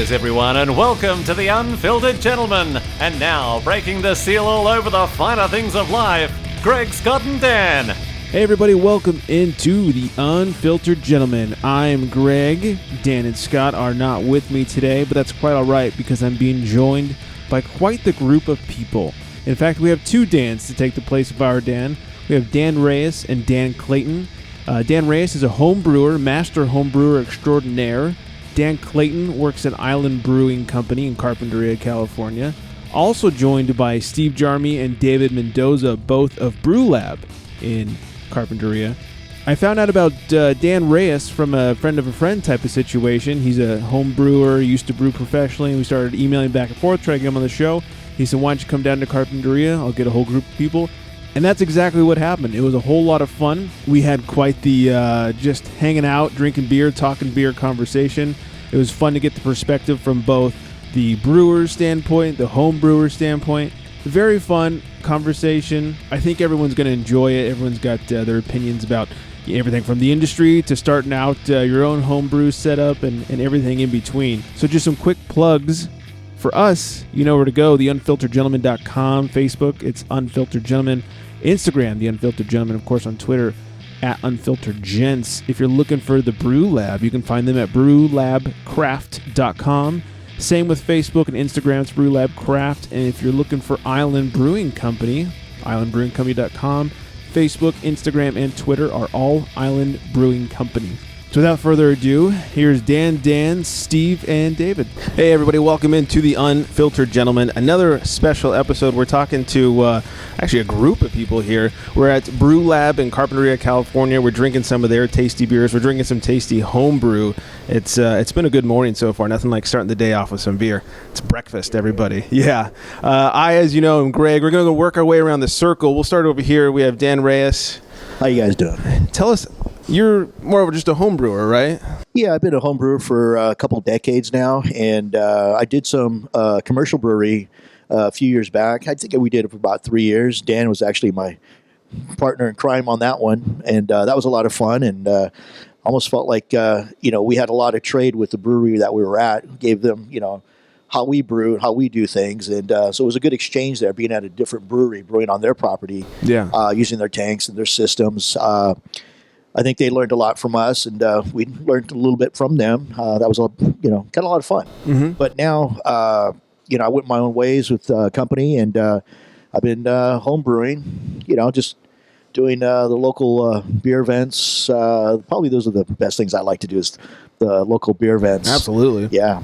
Cheers, everyone, and welcome to The Unfiltered Gentleman. And now, breaking the seal all over the finer things of life, Greg, Scott, and Dan. Hey, everybody, welcome into The Unfiltered Gentleman. I'm Greg. Dan and Scott are not with me today, but that's quite all right because I'm being joined by quite the group of people. In fact, we have two Dans to take the place of our Dan. We have Dan Reyes and Dan Clayton. Dan Reyes is a home brewer, master home brewer extraordinaire. Dan Clayton works at Island Brewing Company in Carpinteria, California. Also joined by Steve Jarmy and David Mendoza, both of Brew Lab in Carpinteria. I found out about Dan Reyes from a friend of a friend type of situation. He's a home brewer, used to brew professionally, and we started emailing back and forth, trying to get him on the show. He said, why don't you come down to Carpinteria? I'll get a whole group of people. And that's exactly what happened. It was a whole lot of fun. We had quite the just hanging out, drinking beer, talking beer conversation. It was fun to get the perspective from both the brewer's standpoint, the home brewer's standpoint. Very fun conversation. I think everyone's going to enjoy it. Everyone's got their opinions about everything from the industry to starting out your own home brew setup and everything in between. So just some quick plugs. For us, you know where to go, theunfilteredgentleman.com, Facebook, it's Unfiltered Gentleman, Instagram, The Unfiltered Gentleman, of course on Twitter, at Unfiltered Gents. If you're looking for the Brew Lab, you can find them at brewlabcraft.com. Same with Facebook and Instagram, it's Brew Lab Craft. And if you're looking for Island Brewing Company, islandbrewingcompany.com, Facebook, Instagram, and Twitter are all Island Brewing Company. So without further ado, here's Dan, Steve, and David. Hey everybody, welcome into The Unfiltered Gentleman. Another special episode. We're talking to actually a group of people here. We're at Brew Lab in Carpinteria, California. We're drinking some of their tasty beers. We're drinking some tasty home brew. It's been a good morning so far. Nothing like starting the day off with some beer. It's breakfast, everybody. Yeah. I, as you know, am Greg. We're going to go work our way around the circle. We'll start over here. We have Dan Reyes. How you guys doing? Tell us, you're more of just a home brewer, right? Yeah, I've been a home brewer for a couple decades now, and I did some commercial brewery a few years back. I think we did it for about 3 years. Dan was actually my partner in crime on that one, and that was a lot of fun, and almost felt like, we had a lot of trade with the brewery that we were at, gave them, how we brew, how we do things, and so it was a good exchange there, being at a different brewery, brewing on their property, using their tanks and their systems. I think they learned a lot from us, and we learned a little bit from them. That was, kind of a lot of fun. Mm-hmm. But now, I went my own ways with the company, and I've been home brewing, just doing the local beer events. Probably those are the best things I like to do is the local beer events. Absolutely. Yeah.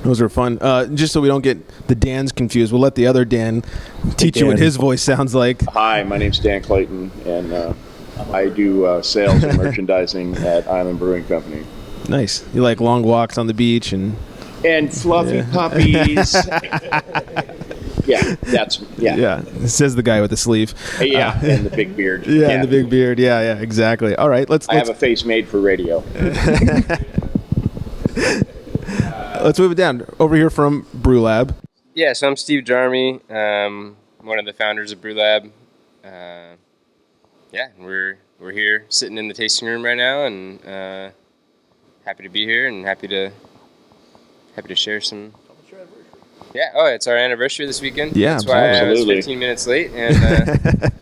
Those are fun. Just so we don't get the Dans confused, we'll let the other Dan teach you what his voice sounds like. Hi, my name's Dan Clayton, and I do sales and merchandising at Island Brewing Company. Nice. You like long walks on the beach and fluffy puppies. Yeah. Yeah, says the guy with the sleeve. And the big beard. And the big beard. Yeah, exactly. All right, let's. I have a face made for radio. Let's move it down over here from Brew Lab. Yeah, so I'm Steve Jarmy, one of the founders of Brew Lab. We're here sitting in the tasting room right now, and happy to be here and happy to share some. Yeah, it's our anniversary this weekend. Yeah, that's why I was absolutely. 15 minutes late, and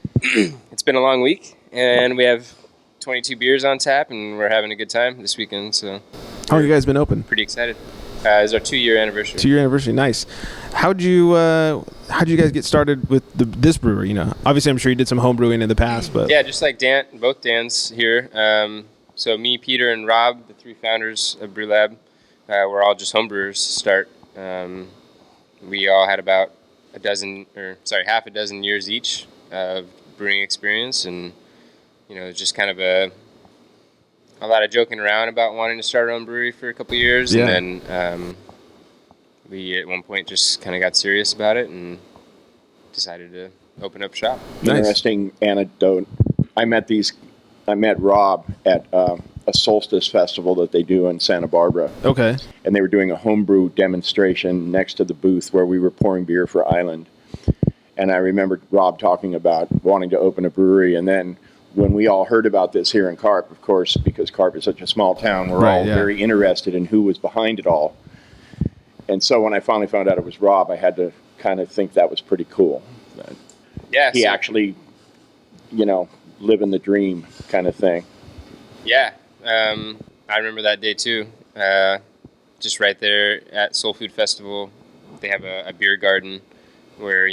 it's been a long week, and we have 22 beers on tap, and we're having a good time this weekend. So, how long have you guys been open? Pretty excited. It's our 2-year anniversary. 2-year anniversary, nice. How'd you guys get started with this brewery? Obviously I'm sure you did some home brewing in the past, but yeah, just like Dan, both Dans here. So me, Peter, and Rob, the 3 founders of Brew Lab, we're all just home brewers to start. We all had about half a dozen years each of brewing experience, and just kind of a lot of joking around about wanting to start our own brewery for a couple of years, and then we at one point just kind of got serious about it and decided to open up shop. Nice. Interesting anecdote. I met Rob at a solstice festival that they do in Santa Barbara. Okay. And they were doing a homebrew demonstration next to the booth where we were pouring beer for Island. And I remember Rob talking about wanting to open a brewery, and then when we all heard about this here in Carp, of course, because Carp is such a small town, we're all very interested in who was behind it all. And so when I finally found out it was Rob, I had to kind of think that was pretty cool. Yeah. He actually, living the dream kind of thing. Yeah. I remember that day too. Just right there at Soul Food Festival, they have a beer garden where,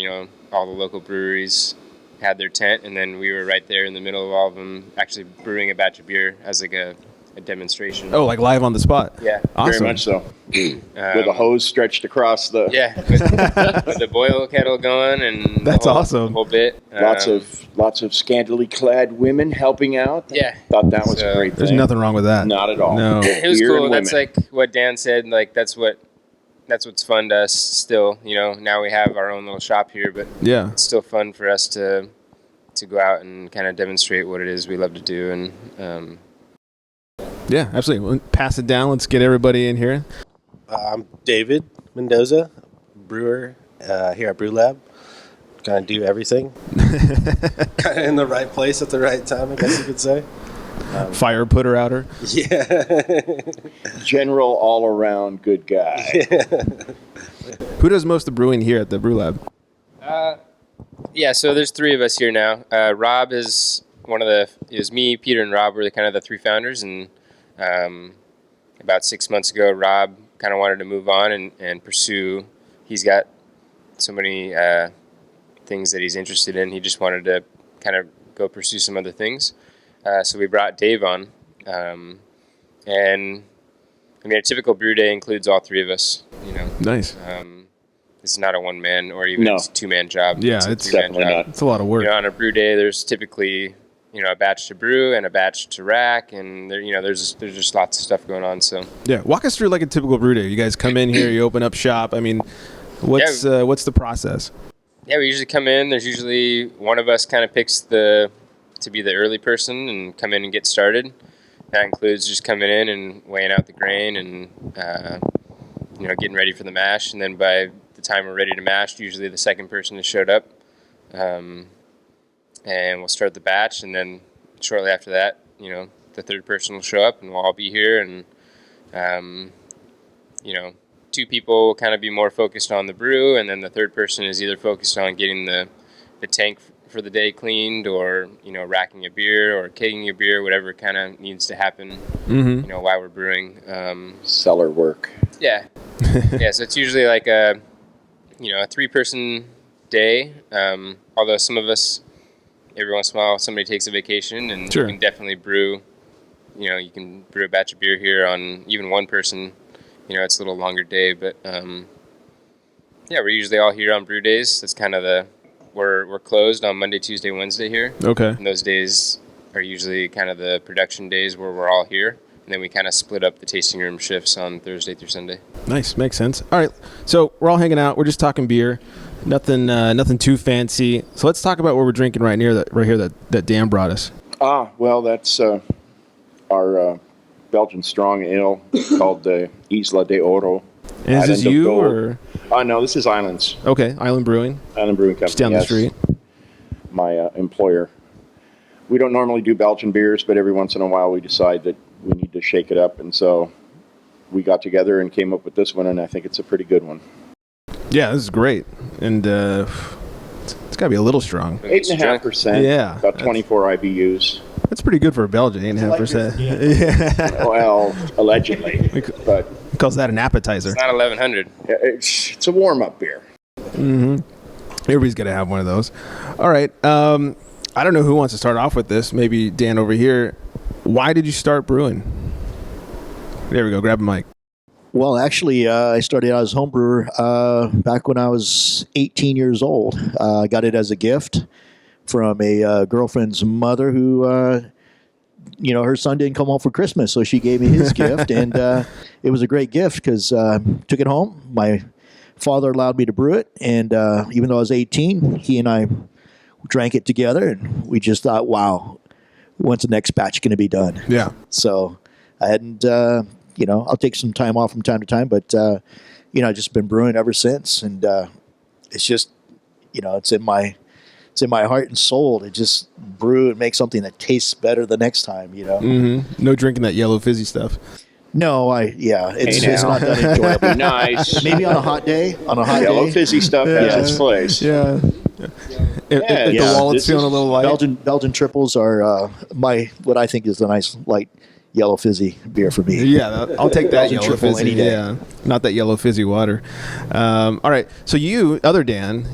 all the local breweries had their tent, and then we were right there in the middle of all of them actually brewing a batch of beer as like a demonstration. Oh, like live on the spot. Yeah. Awesome. Very much so. With a hose stretched across the... Yeah, with the boil kettle going and That's awesome. The whole bit. Lots of scantily clad women helping out. Yeah. Thought that was a great thing. There's nothing wrong with that. Not at all. No. It was Beer cool. and That's women. like what Dan said. Like that's what's fun to us still. Now we have our own little shop here, but Yeah. it's still fun for us to go out and kind of demonstrate what it is we love to do. And Yeah, absolutely. We'll pass it down. Let's get everybody in here. I'm David Mendoza, brewer here at Brew Lab. Kind of do everything. Kind of in the right place at the right time, I guess you could say. Fire putter outer. Yeah. General all-around good guy. Who does most of the brewing here at the Brew Lab? yeah, so there's three of us here now. Rob is it was me, Peter, and Rob were kind of the three founders. And about 6 months ago, Rob kind of wanted to move on and pursue. He's got so many things that he's interested in. He just wanted to kind of go pursue some other things. So we brought Dave on. And I mean, a typical brew day includes all three of us, Nice. It's not a one-man or even a two-man job. Yeah, a it's three-man definitely job. not. It's a lot of work. On a brew day, there's typically, a batch to brew and a batch to rack, and there's just lots of stuff going on. So Yeah, walk us through like a typical brew day. You guys come in here, you open up shop. I mean, what's the process? yeah, we usually come in. There's usually one of us kind of picks to be the early person and come in and get started. That includes just coming in and weighing out the grain and getting ready for the mash. And then by the time we're ready to mash, usually the second person has showed up. And we'll start the batch, and then shortly after that, the third person will show up, and we'll all be here. And two people will kind of be more focused on the brew, and then the third person is either focused on getting the tank for the day cleaned, or racking a beer or kegging a beer, whatever kind of needs to happen. Mm-hmm. While we're brewing. Cellar work. Yeah, yeah. So it's usually like a 3-person day. Although some of us, every once in a while, somebody takes a vacation, and Sure. you can definitely brew. You can brew a batch of beer here on even one person. It's a little longer day, but we're usually all here on brew days. That's kind of we're closed on Monday, Tuesday, Wednesday here. Okay. And those days are usually kind of the production days where we're all here. And then we kind of split up the tasting room shifts on Thursday through Sunday. Nice, makes sense. All right, so we're all hanging out. We're just talking beer, nothing too fancy. So let's talk about what we're drinking right here that Dan brought us. Well, that's our Belgian strong ale called the Isla de Oro. And is this Island of you Gold. or No, this is Islands. okay? Island Brewing, Island Brewing Company. just down the yes. street. My employer. We don't normally do Belgian beers, but every once in a while we decide that we need to shake it up, and so we got together and came up with this one, and I think it's a pretty good one. Yeah, this is great, and it's got to be a little strong. 8.5%. Yeah, About 24 IBUs. That's pretty good for a Belgian. 8.5%. Yeah, Well, allegedly, but calls that an appetizer. It's not 1100. it's a warm-up beer. Mm-hmm. Everybody's got to have one of those. All right. I don't know who wants to start off with this. Maybe Dan over here. Why did you start brewing? There we go. Grab a mic. Well, actually, I started out as a home brewer back when I was 18 years old. I got it as a gift from a girlfriend's mother who, her son didn't come home for Christmas, so she gave me his gift, and it was a great gift because took it home. My father allowed me to brew it, and even though I was 18, he and I drank it together, and we just thought, wow, when's the next batch going to be done? Yeah. So I hadn't, I'll take some time off from time to time, but, I've just been brewing ever since. And it's just, it's in my heart and soul to just brew and make something that tastes better the next time, Mm-hmm. No drinking that yellow fizzy stuff. No, it's Hey, it's now. not that enjoyable. Nice. Maybe on a hot day. On a hot Yellow day. fizzy stuff has its place. Yeah. If the Yeah, wallet's this feeling a is little light. Belgian triples are what I think is a nice light yellow fizzy beer for me. Yeah, I'll take that Belgian yellow triple fizzy. any day. Yeah, not that yellow fizzy water. All right, so other Dan,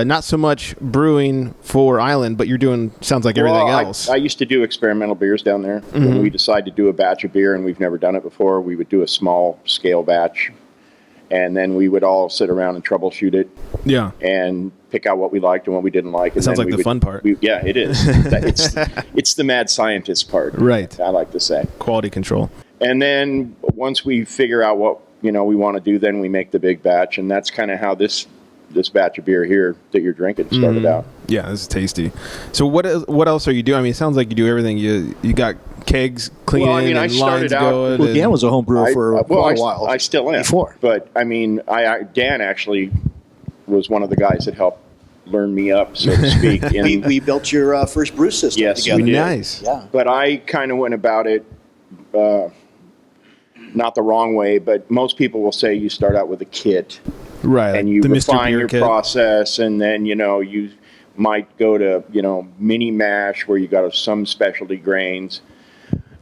not so much brewing for Island, but you're doing sounds like everything Well, else. I used to do experimental beers down there. When we decided to do a batch of beer, and we've never done it before, we would do a small scale batch, and then we would all sit around and troubleshoot it Yeah, and pick out what we liked and what we didn't like. And sounds then like we the fun part. Yeah, it is. It's the mad scientist part, Right. I like to say. quality control. And then once we figure out what we want to do, then we make the big batch, and that's kind of how this batch of beer here that you're drinking started out. Yeah, this is tasty. So what else are you doing? I mean, it sounds like you do everything. You got kegs cleaning Well, I mean, I and started lines out- going. Well, and- Dan was a home brewer for quite a I while. still am. Before. But, I mean, Dan actually was one of the guys that helped learn me up, so to speak. We built your first brew system Yes, together. we did. Nice. Yeah. But I kind of went about it not the wrong way, but most people will say you start out with a kit Right. and you the Mr. refine Beer your kit. process, and then you might go to mini mash where you got some specialty grains.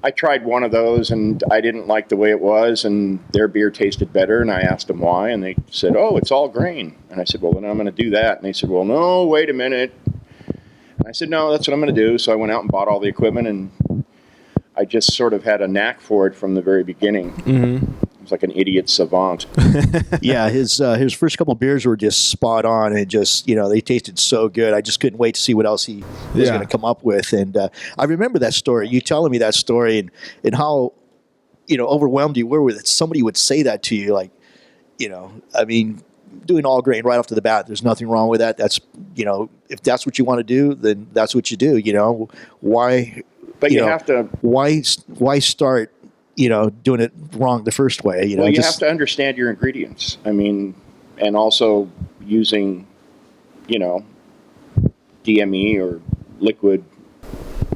I tried one of those and I didn't like the way it was, and their beer tasted better, and I asked them why, and they said, "Oh, it's all grain." And I said, "Well, then I'm going to do that." And they said, "Well, no, wait a minute." And I said, "No, that's what I'm going to do." So I went out and bought all the equipment, and I just sort of had a knack for it from the very beginning. I was like an idiot savant. Yeah, his first couple beers were just spot on, and just they tasted so good. I just couldn't wait to see what else he was Yeah. going to come up with. And I remember that story. You telling me that story, and how overwhelmed you were with it. Somebody would say that to you, like, I mean, doing all grain right off to the bat. There's nothing wrong with that. That's if that's what you want to do, then that's what you do. Why? But you have to. Why start doing it wrong the first way? Well, you have to understand your ingredients. I mean, and also using, DME or liquid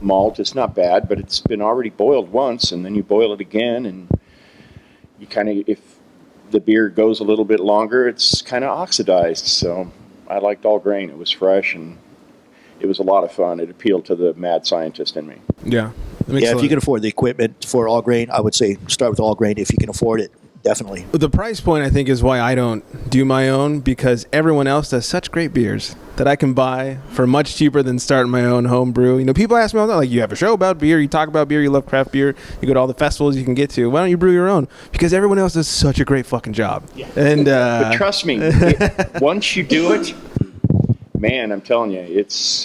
malt. It's not bad, but it's been already boiled once, and then you boil it again, and you kind of, if the beer goes a little bit longer, it's kind of oxidized. So I liked all grain. It was fresh, and it was a lot of fun. It appealed to the mad scientist in me. Yeah. That makes Yeah, a if lot- you can afford the equipment for all grain, I would say start with all grain if you can afford it. Definitely. The price point, I think, is why I don't do my own, because everyone else does such great beers that I can buy for much cheaper than starting my own home brew. People ask me all the time, like, you have a show about beer, you talk about beer, you love craft beer, you go to all the festivals you can get to. Why don't you brew your own? Because everyone else does such a great fucking job. Yeah. And But trust me, once you do it, man, I'm telling you, it's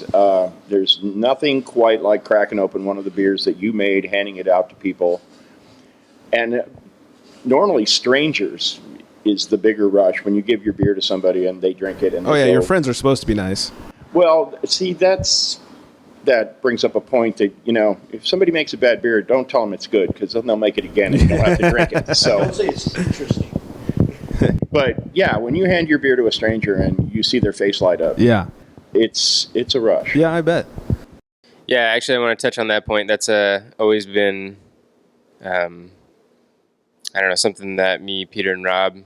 there's nothing quite like cracking open one of the beers that you made, handing it out to people. And normally strangers is the bigger rush when you give your beer to somebody and they drink it. And oh they yeah, go, your friends are supposed to be nice. Well, see, that brings up a point that, if somebody makes a bad beer, don't tell them it's good, because then they'll make it again and you don't have to drink it. So, say it's interesting. but yeah, when you hand your beer to a stranger and you see their face light up, Yeah. it's a rush. Yeah, I bet. Yeah, actually, I want to touch on that point. That's always been, I don't know, something that me, Peter, and Rob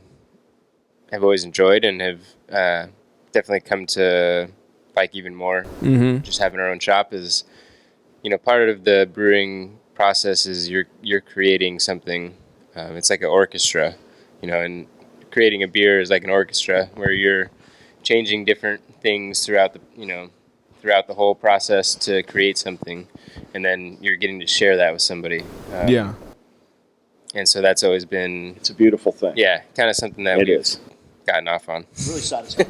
have always enjoyed and have definitely come to like even more. Mm-hmm. Just having our own shop is, part of the brewing process is you're creating something. It's like an orchestra, and creating a beer is like an orchestra where you're changing different things throughout the whole process to create something, and then you're getting to share that with somebody. Yeah. And so that's always been, It's a beautiful thing. yeah, kind of something that It we've is. gotten off on. Really satisfying.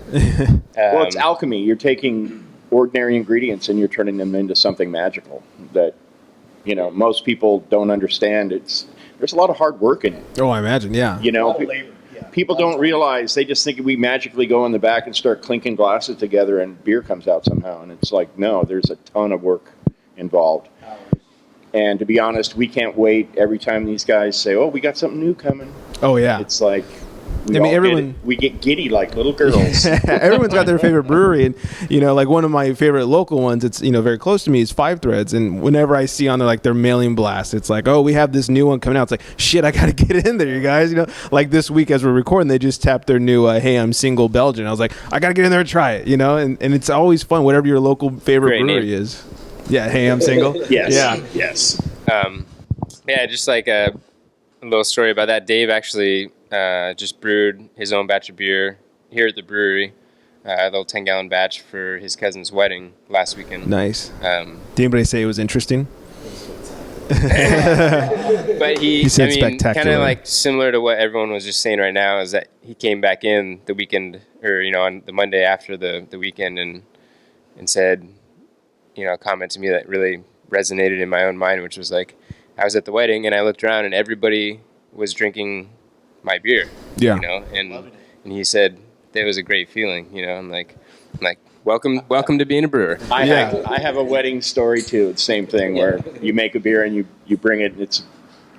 Well, it's alchemy. You're taking ordinary ingredients and you're turning them into something magical that, most people don't understand. There's a lot of hard work in it. Oh, I imagine. Yeah. People don't realize, they just think we magically go in the back and start clinking glasses together and beer comes out somehow. And it's like, no, there's a ton of work involved. And to be honest, we can't wait every time these guys say, "Oh, we got something new coming." Oh yeah. It's like, we get giddy like little girls. Everyone's got their favorite brewery, and like one of my favorite local ones. It's very close to me is Five Threads, and whenever I see on their mailing blast, it's like, oh, we have this new one coming out. It's like, shit, I gotta get in there, you guys. Like this week as we're recording, they just tapped their new Hey, I'm Single Belgian. I was like, I gotta get in there and try it. And it's always fun, whatever your local favorite Great brewery name. is. Yeah, Hey, I'm Single. Yes. Yeah. Yes. Yeah, just like a little story about that. Dave actually just brewed his own batch of beer here at the brewery, a little 10-gallon batch for his cousin's wedding last weekend. Nice. Did anybody say it was interesting? But he said spectacular. Kind of like similar to what everyone was just saying right now, is that he came back in the weekend, or on the Monday after the weekend, and said, a comment to me that really resonated in my own mind, which was like, I was at the wedding and I looked around and everybody was drinking my beer. Yeah. And he said that was a great feeling. I'm like, welcome to being a brewer. I have a wedding story too. It's the same thing where you make a beer and you bring it, and it's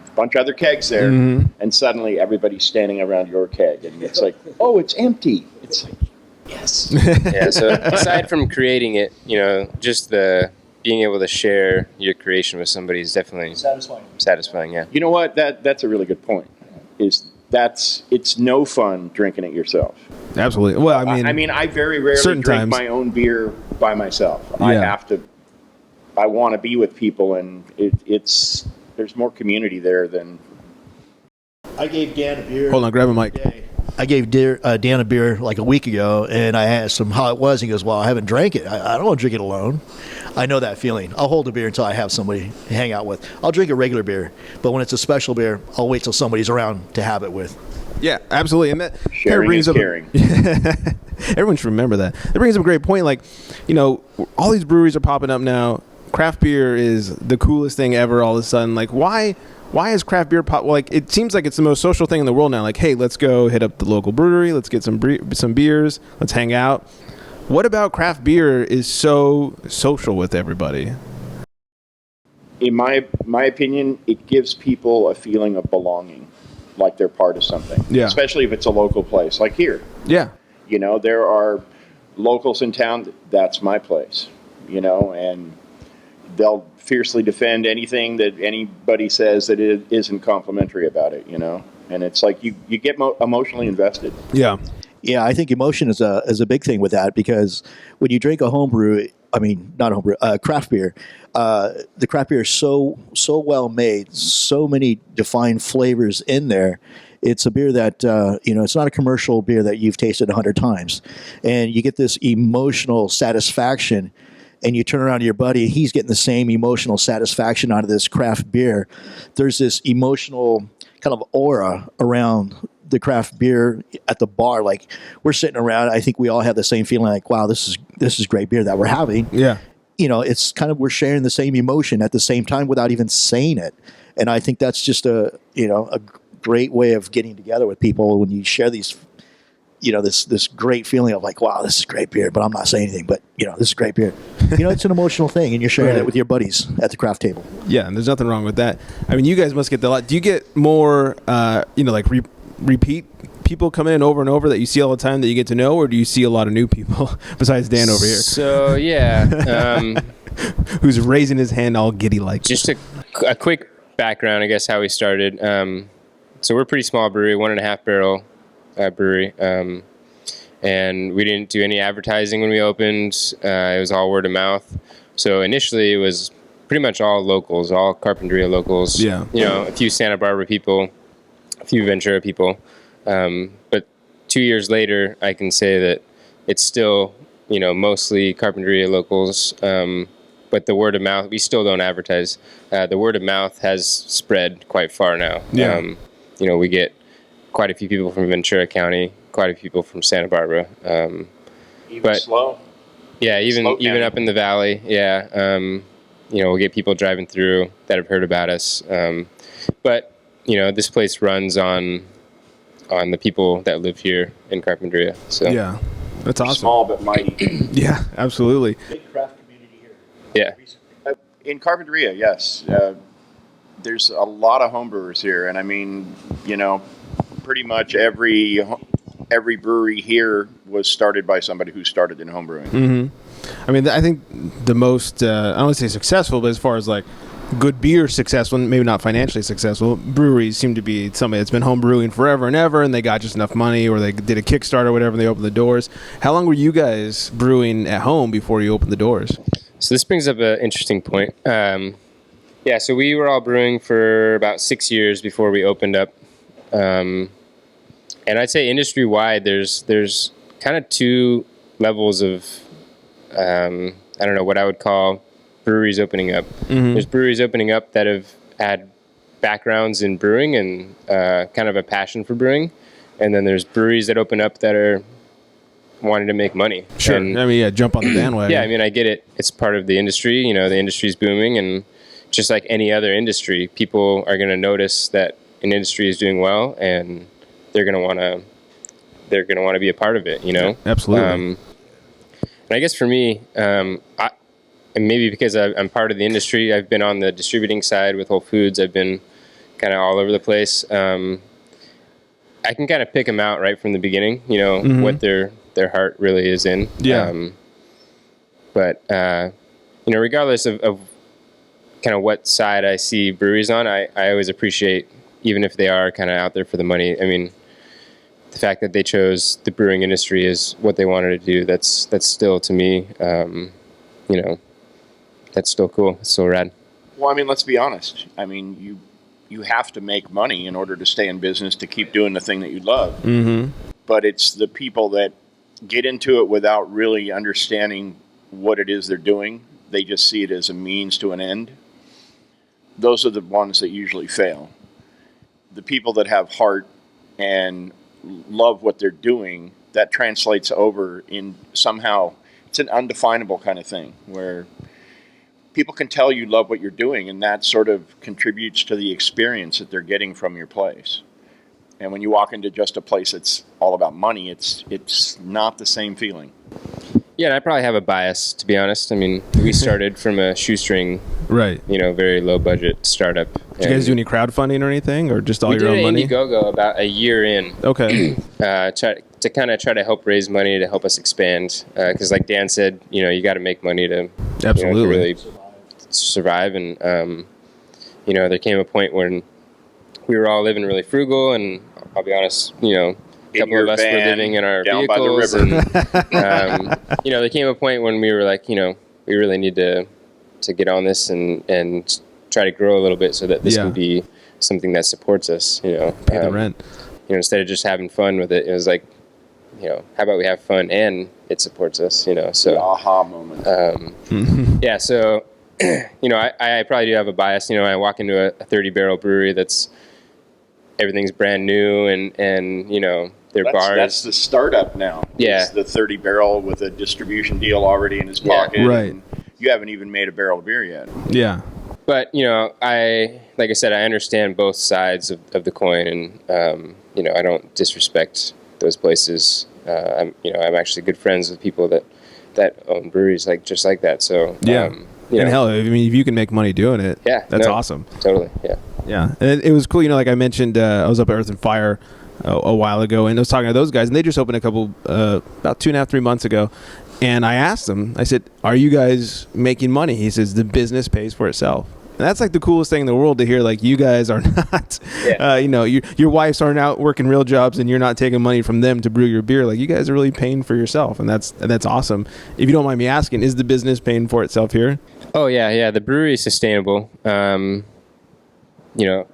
a bunch of other kegs there, and suddenly everybody's standing around your keg, and it's like, oh, it's empty. It's like, yes. Yeah. So aside from creating it, just the being able to share your creation with somebody is definitely satisfying. Yeah. You know what? That's a really good point. It's no fun drinking it yourself. Absolutely. Well, I very rarely drink my own beer by myself. Yeah. I want to be with people, and there's more community there than. I gave Dan a beer. Hold on, grab a mic. I gave Dan a beer like a week ago, and I asked him how it was. He goes, well, I haven't drank it. I don't want to drink it alone. I know that feeling. I'll hold a beer until I have somebody to hang out with. I'll drink a regular beer, but when it's a special beer, I'll wait till somebody's around to have it with. Yeah, absolutely. And that sharing brings is up caring. Everyone should remember that. That brings up a great point. Like, all these breweries are popping up now. Craft beer is the coolest thing ever all of a sudden. Like, why is craft beer pop? Well, like, it seems like it's the most social thing in the world now. Like, hey, let's go hit up the local brewery. Let's get some beers. Let's hang out. What about craft beer is so social with everybody? In my opinion, it gives people a feeling of belonging, like they're part of something. Yeah. Especially if it's a local place, like here. Yeah. There are locals in town. That's my place. And they'll fiercely defend anything that anybody says that it isn't complimentary about it. And it's like you get emotionally invested. Yeah. Yeah, I think emotion is a big thing with that, because when you drink a craft beer, the craft beer is so well made, so many defined flavors in there. It's a beer that it's not a commercial beer that you've tasted 100 times, and you get this emotional satisfaction. And you turn around to your buddy, he's getting the same emotional satisfaction out of this craft beer. There's this emotional kind of aura around the craft beer at the bar. Like, we're sitting around, I think we all have the same feeling, like, wow, this is great beer that we're having. Yeah. It's kind of, we're sharing the same emotion at the same time without even saying it. And I think that's just a great way of getting together with people when you share these, this great feeling of like, wow, this is great beer, but I'm not saying anything, but this is great beer. It's an emotional thing, and you're sharing it with your buddies at the craft table. Yeah, and there's nothing wrong with that. I mean, you guys must get a lot. Do you get more, repeat people coming in over and over that you see all the time that you get to know, or do you see a lot of new people besides Dan over here? So, yeah. Who's raising his hand all giddy like? Just a quick background, I guess, how we started. So we're a pretty small brewery, 1.5 barrel brewery. And we didn't do any advertising when we opened. It was all word of mouth. So initially it was pretty much all locals, all Carpinteria locals. Yeah. A few Santa Barbara people, a few Ventura people. But 2 years later, I can say that it's still, mostly Carpinteria locals. But the word of mouth, we still don't advertise. The word of mouth has spread quite far now. Yeah. We get quite a few people from Ventura County, quite a few people from Santa Barbara. Slow. Yeah, even up in the valley. Yeah. We'll get people driving through that have heard about us. But this place runs on the people that live here in Carpinteria. So yeah, that's awesome. Small but mighty. Yeah, absolutely. Big craft community here. Yeah. In Carpinteria, yes. There's a lot of homebrewers here, and I mean, pretty much every brewery here was started by somebody who started in home brewing. Mm-hmm. I mean, I think the most, I don't want to say successful, but as far as like good beer successful, maybe not financially successful, breweries seem to be somebody that's been home brewing forever and ever, and they got just enough money, or they did a Kickstarter or whatever, and they opened the doors. How long were you guys brewing at home before you opened the doors? So this brings up an interesting point. Yeah, so we were all brewing for about 6 years before we opened up. And I'd say industry-wide, there's kind of two levels of, I don't know, what I would call breweries opening up. Mm-hmm. There's breweries opening up that have had backgrounds in brewing and kind of a passion for brewing. And then there's breweries that open up that are wanting to make money. Sure. And, I mean, yeah, jump on the bandwagon. Yeah, I mean, I get it. It's part of the industry. You know, the industry's booming, and just like any other industry, people are going to notice that an industry is doing well, and they're going to want to be a part of it, you know? Yeah, absolutely. And I guess for me, and maybe because I'm part of the industry, I've been on the distributing side with Whole Foods. I've been kind of all over the place. I can kind of pick them out right from the beginning, you know, mm-hmm. what their heart really is in. Yeah. But you know, regardless of kind of what side I see breweries on, I always appreciate, even if they are kind of out there for the money. I mean, the fact that they chose the brewing industry is what they wanted to do. That's still, to me, you know, that's still cool. It's still rad. Well, I mean, let's be honest. I mean, you have to make money in order to stay in business, to keep doing the thing that you love. Mm-hmm. But it's the people that get into it without really understanding what it is they're doing. They just see it as a means to an end. Those are the ones that usually fail. The people that have heart and love what they're doing, that translates over in somehow, it's an undefinable kind of thing where people can tell you love what you're doing, and that sort of contributes to the experience that they're getting from your place. And when you walk into just a place that's all about money, it's not the same feeling. Yeah, and I probably have a bias, to be honest. I mean, we started from a shoestring, right? You know, very low budget startup. Did you guys do any crowdfunding or anything, or just all your own money? We did Indiegogo about a year in. Okay. Try to help raise money to help us expand, because like Dan said, you know, you got to make money to absolutely, you know, to really survive. And you know, there came a point when we were all living really frugal, and I'll be honest, you know, a couple of us were living in our vehicles, and you know, there came a point when we were like, you know, we really need to get on this and try to grow a little bit so that this can be something that supports us, you know. Pay the rent. You know, instead of just having fun with it, it was like, you know, how about we have fun and it supports us, you know. So the aha moment. Yeah, so you know, I probably do have a bias. You know, I walk into a 30-barrel brewery that's everything's brand new, and you know, their bars. That's the startup now. Yeah, it's the 30-barrel with a distribution deal already in his pocket. Right. You haven't even made a barrel of beer yet. Yeah. But you know, like I said, I understand both sides of the coin, and you know, I don't disrespect those places. I'm actually good friends with people that own breweries just like that. So yeah. And hell, I mean, if you can make money doing it, that's awesome. Totally, yeah. Yeah, and it was cool. You know, like I mentioned, I was up at Earth and Fire a while ago, and I was talking to those guys, and they just opened a couple, about 2.5, 3 months ago. And I asked them, I said, "Are you guys making money?" He says, "The business pays for itself." And that's like the coolest thing in the world to hear. Like, you guys are not, you know, your wives aren't out working real jobs, and you're not taking money from them to brew your beer. Like, you guys are really paying for yourself, and that's awesome. If you don't mind me asking, is the business paying for itself here? Oh yeah. The brewery is sustainable. You know,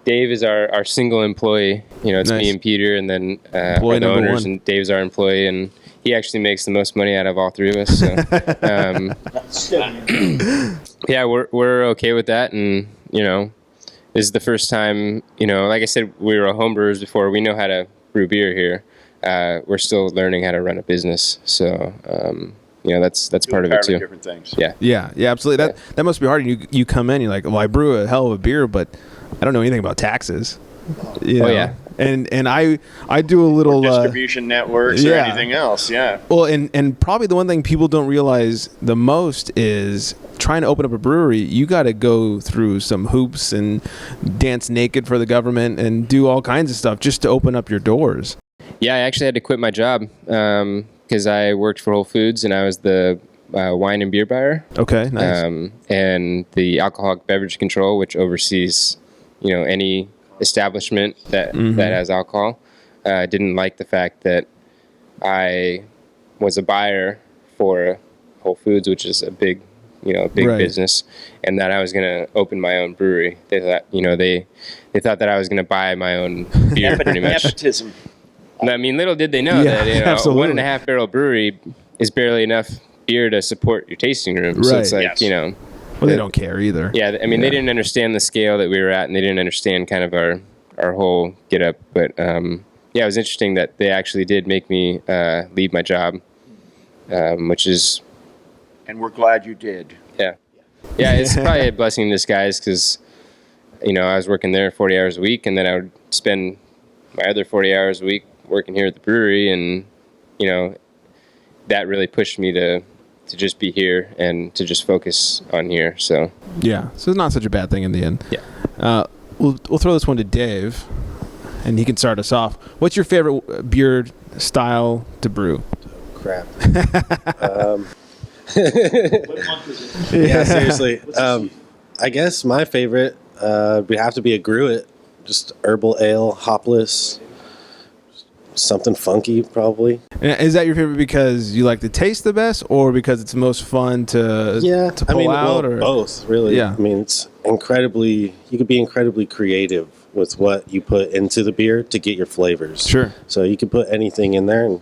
Dave is our single employee. You know, it's me and Peter, and then employee the owners, one. and Dave's our employee, and he actually makes the most money out of all three of us. So, yeah, we're okay with that, and you know, this is the first time. You know, like I said, we were home brewers before. We know how to brew beer here. We're still learning how to run a business, so you know, that's part of it too. Different things. Yeah, absolutely. That must be hard. You come in, you're like, well, I brew a hell of a beer, but I don't know anything about taxes. You know? Oh, yeah. And I do a little distribution networks or yeah. anything else. Yeah. Well, and probably the one thing people don't realize the most is trying to open up a brewery. You got to go through some hoops and dance naked for the government and do all kinds of stuff just to open up your doors. Yeah, I actually had to quit my job because I worked for Whole Foods and I was the wine and beer buyer. Okay, nice. And the alcoholic beverage control, which oversees, any establishment that has alcohol, didn't like the fact that I was a buyer for Whole Foods, which is a big Right. business, and that I was going to open my own brewery. They thought, they thought that I was going to buy my own beer pretty much. Nepotism. I mean, little did they know Yeah, that, a absolutely. 1.5 barrel brewery is barely enough beer to support your tasting room. So it's Right. like, Yes. Well, they don't care either. yeah, I mean, they didn't understand the scale that we were at, and they didn't understand kind of our whole get up. But yeah, it was interesting that they actually did make me leave my job, which is, And we're glad you did. yeah, it's probably a blessing in disguise because, I was working there 40 hours a week, and then I would spend my other 40 hours a week working here at the brewery, and that really pushed me to just be here and to just focus on here. So Yeah, so it's not such a bad thing in the end. yeah. We'll throw this one to Dave, and he can start us off. What's your favorite beer style to brew? Crap. Yeah, seriously. I guess my favorite would have to be a Gruit, just herbal ale, hopless, something funky probably. And is that your favorite because you like the taste the best, or because it's the most fun to to pull out? Or both really. Yeah. I mean, it's you could be incredibly creative with what you put into the beer to get your flavors. Sure. So you can put anything in there and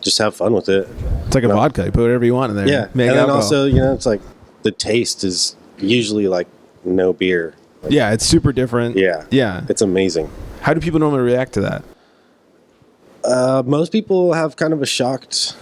just have fun with it. It's like a vodka. You put whatever you want in there. Yeah. Make And then alcohol. also, it's like the taste is usually like no beer. Yeah, it's super different. Yeah. Yeah. It's amazing. How do people normally react to that? Most people have kind of a shocked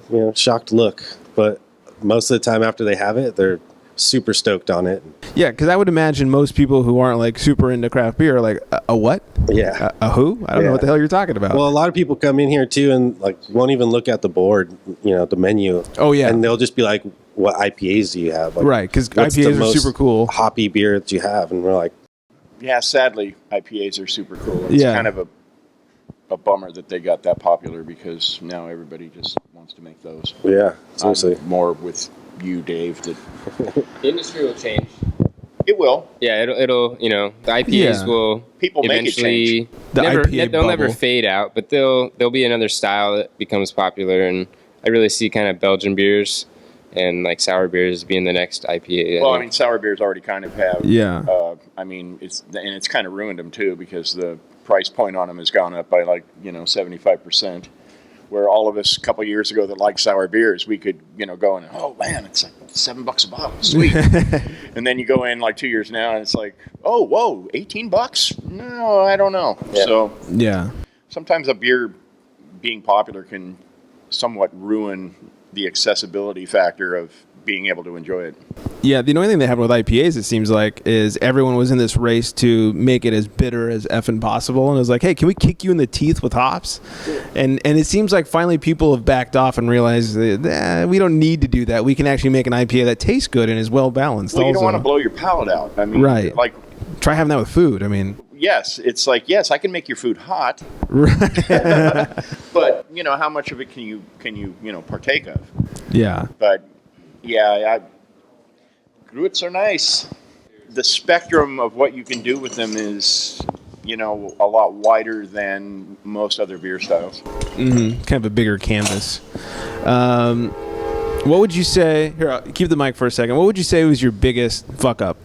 look, but most of the time after they have it, they're super stoked on it. Yeah, because I would imagine most people who aren't like super into craft beer are like, a what? Yeah. A who? I don't know Yeah. what the hell you're talking about. Well, a lot of people come in here too and like won't even look at the board, the menu. Oh, yeah. And they'll just be like, "What IPAs do you have?" Like, Right, because what's the IPAs are most super cool. hoppy beer that you have, and we're like, Yeah, sadly, IPAs are super cool. It's Yeah. kind of a bummer that they got that popular because now everybody just wants to make those. "Yeah, seriously." I'm more with you, Dave, that The industry will change. it will. Yeah, it'll the IPAs Yeah. will People make it eventually change. The never, IPA they'll never bubble. fade out, but there'll be another style that becomes popular, and I really see kind of Belgian beers and like sour beers being the next IPA. Well, I mean, sour beers already kind of have. Yeah. I mean, it's kind of ruined them too because the price point on them has gone up by 75%. Where all of us a couple years ago that liked sour beers, we could go in and, oh man, it's like $7 a bottle, sweet. And then you go in like 2 years now and it's like, oh whoa, $18? No, I don't know. Yeah. So Yeah. sometimes a beer being popular can somewhat ruin the accessibility factor of being able to enjoy it. Yeah, the only thing that happened with IPAs, it seems like, is everyone was in this race to make it as bitter as effing possible. And it was like, hey, can we kick you in the teeth with hops? And it seems like finally people have backed off and realized that we don't need to do that. We can actually make an IPA that tastes good and is well balanced. Well, you don't also. want to blow your palate out. I mean, Right. like, Try having that with food. I mean, yes, it's like, yes, I can make your food hot, right. but how much of it can you partake of? Yeah. But yeah, Gruits are nice. The spectrum of what you can do with them is, a lot wider than most other beer styles. Kind of a bigger canvas. What would you say? Here, keep the mic for a second. What would you say was your biggest fuck up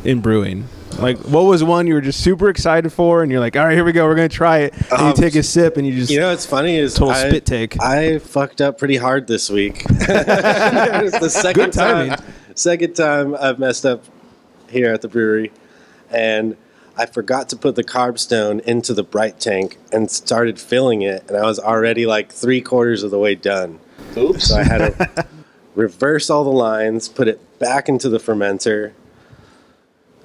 in brewing? Like, what was one you were just super excited for, and you're like, all right, here we go, we're gonna try it. And you take a sip, and you just What's funny is total spit take. I fucked up pretty hard this week. It was the second Good timing. second time I've messed up here at the brewery, and I forgot to put the carb stone into the bright tank and started filling it, and I was already like 3/4 of the way done. Oops. So I had to reverse all the lines, put it back into the fermenter,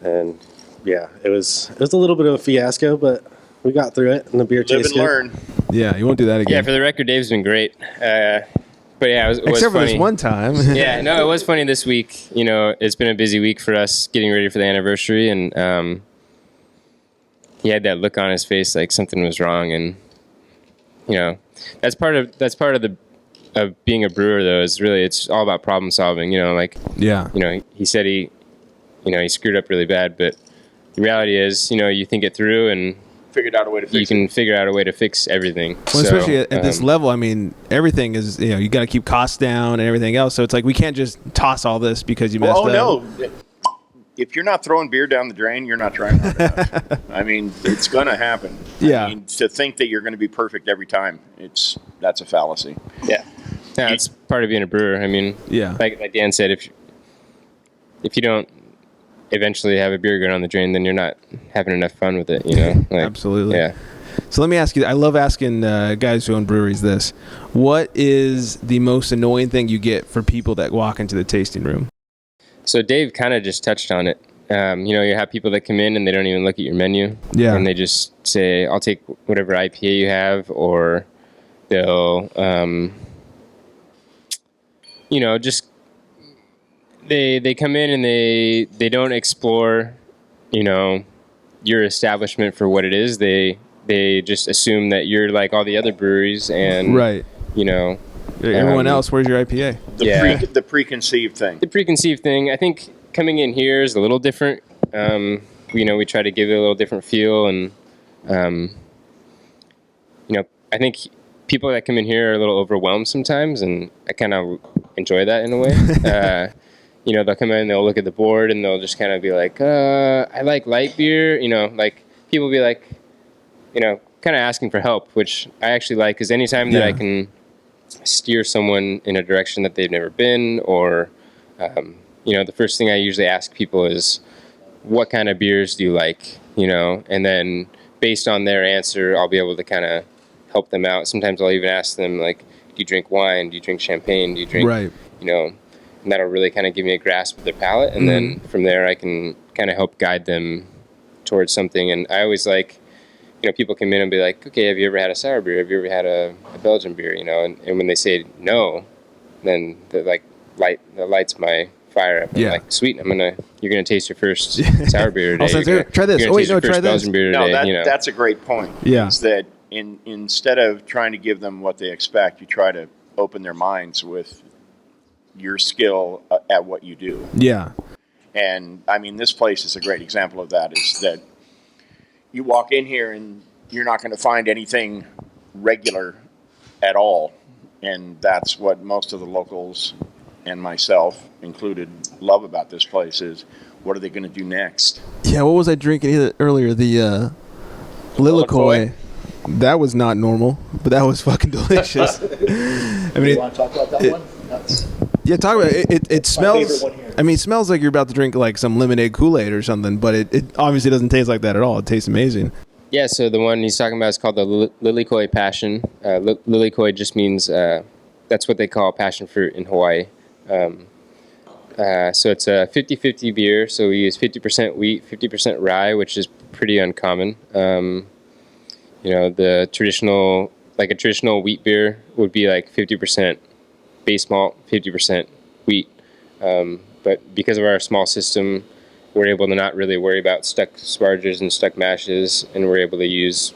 and yeah, it was a little bit of a fiasco, but we got through it, and the beer Live tastes and good. learn. Yeah, you won't do that again. Yeah, for the record, Dave's been great. But yeah, it was Except for funny. this one time. Yeah, no, it was funny this week. You know, it's been a busy week for us getting ready for the anniversary, and he had that look on his face like something was wrong, and you know, that's part of being a brewer though. Is really it's all about problem solving. You know, like Yeah. you know, he said he screwed up really bad, but the reality is, you know, you think it through and Figured out a way to fix you can figure out a way to fix everything. Well, especially at this level, I mean, everything is, you know, you got to keep costs down and everything else. So it's like we can't just toss all this because you messed up. Oh, no. If you're not throwing beer down the drain, you're not trying hard enough. I mean, it's going to happen. Yeah. I mean, to think that you're going to be perfect every time, that's a fallacy. Yeah, it's part of being a brewer. I mean, Yeah. like Dan said, if you don't eventually have a beer going on the drain, then you're not having enough fun with it, you know? Like, Absolutely. Yeah. So let me ask you, I love asking guys who own breweries this. What is the most annoying thing you get for people that walk into the tasting room? So Dave kind of just touched on it. You know, you have people that come in and they don't even look at your menu. Yeah. And they just say, I'll take whatever IPA you have, or they'll, you know, just they come in and they don't explore, you know, your establishment for what it is. They just assume that you're like all the other breweries, and Right. you know, Everyone else, where's your IPA? The preconceived thing. the preconceived thing. I think coming in here is a little different. You know, we try to give it a little different feel, and you know, I think people that come in here are a little overwhelmed sometimes, and I kind of enjoy that in a way. You know, they'll come in and they'll look at the board and they'll just kind of be like, I like light beer. You know, like people be like, you know, kind of asking for help, which I actually like, because anytime that I can steer someone in a direction that they've never been, or, you know, the first thing I usually ask people is, what kind of beers do you like? You know, and then based on their answer, I'll be able to kind of help them out. Sometimes I'll even ask them, like, do you drink wine? Do you drink champagne? Do you drink, Right. you know, and that'll really kind of give me a grasp of their palate. And then from there, I can kind of help guide them towards something. And I always like, you know, people come in and be like, okay, have you ever had a sour beer? Have you ever had a Belgian beer? You know, and when they say no, then the lights my fire up. I'm like, sweet, you're gonna taste your first sour beer today. Try this. You're Oh, gonna wait, taste your no, try first this. Belgian beer No, today. You know, that's a great point. Yeah. Is that instead of trying to give them what they expect, you try to open their minds with your skill at what you do. Yeah. And I mean, this place is a great example of that, is that you walk in here and you're not going to find anything regular at all. And that's what most of the locals, and myself included, love about this place is, what are they going to do next? Yeah, what was I drinking earlier? The Lilikoi. That was not normal, but that was fucking delicious. I mean, You want to talk about that one? yeah, talk about it. It smells. favorite one here. I mean, it smells like you're about to drink like some lemonade Kool-Aid or something, but it obviously doesn't taste like that at all. It tastes amazing. yeah. So the one he's talking about is called the Lilikoi Passion. Lilikoi just means that's what they call passion fruit in Hawaii. So it's a 50-50 beer. So we use 50% wheat, 50% rye, which is pretty uncommon. You know, a traditional wheat beer would be like 50% base malt, 50% wheat. But because of our small system, we're able to not really worry about stuck sparges and stuck mashes, and we're able to use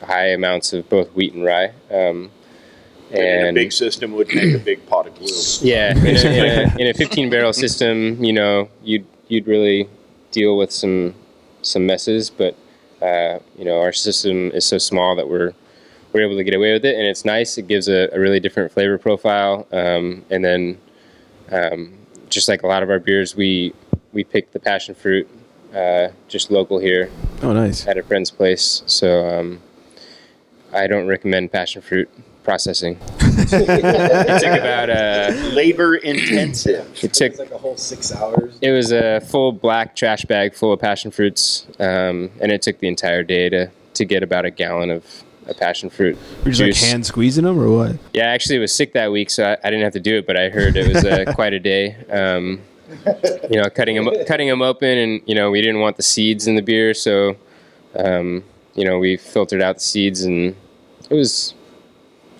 high amounts of both wheat and rye. And a big system would make a big pot of glue. Yeah, in a 15-barrel system, you know, you'd really deal with some messes, but you know, our system is so small that we're able to get away with it, and it's nice. It gives a really different flavor profile, and then just like a lot of our beers, we pick the passion fruit just local here. Oh, nice. At a friend's place, so I don't recommend passion fruit processing. It took about Labor intensive. it took It's like a whole 6 hours. it was a full black trash bag full of passion fruits, and it took the entire day to get about a gallon of passion fruit You're just like juice. hand squeezing them or what? Yeah, I actually was sick that week, so I didn't have to do it, but I heard it was quite a day. cutting them open, and we didn't want the seeds in the beer, so we filtered out the seeds, and it was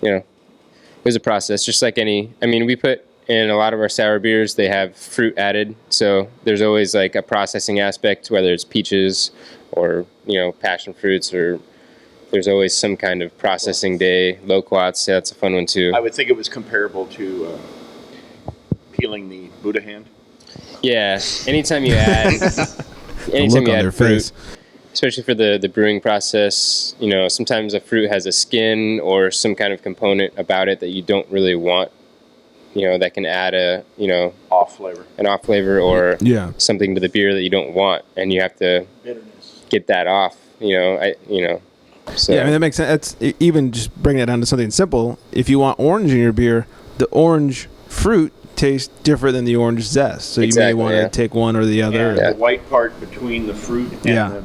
a process, just like any. I mean, we put in a lot of our sour beers, they have fruit added, so there's always like a processing aspect, whether it's peaches or passion fruits, or there's always some kind of processing day. Loquats, yeah, that's a fun one too. I would think it was comparable to peeling the Buddha hand. Yeah, anytime you add fruit, especially for the brewing process, sometimes a fruit has a skin or some kind of component about it that you don't really want. That can add an off flavor or something to the beer that you don't want, and you have to get that off. So. Yeah, I mean, that makes sense. That's even just bringing it down to something simple. If you want orange in your beer, the orange fruit tastes different than the orange zest. So you may want to take one or the other. Yeah, the white part between the fruit and the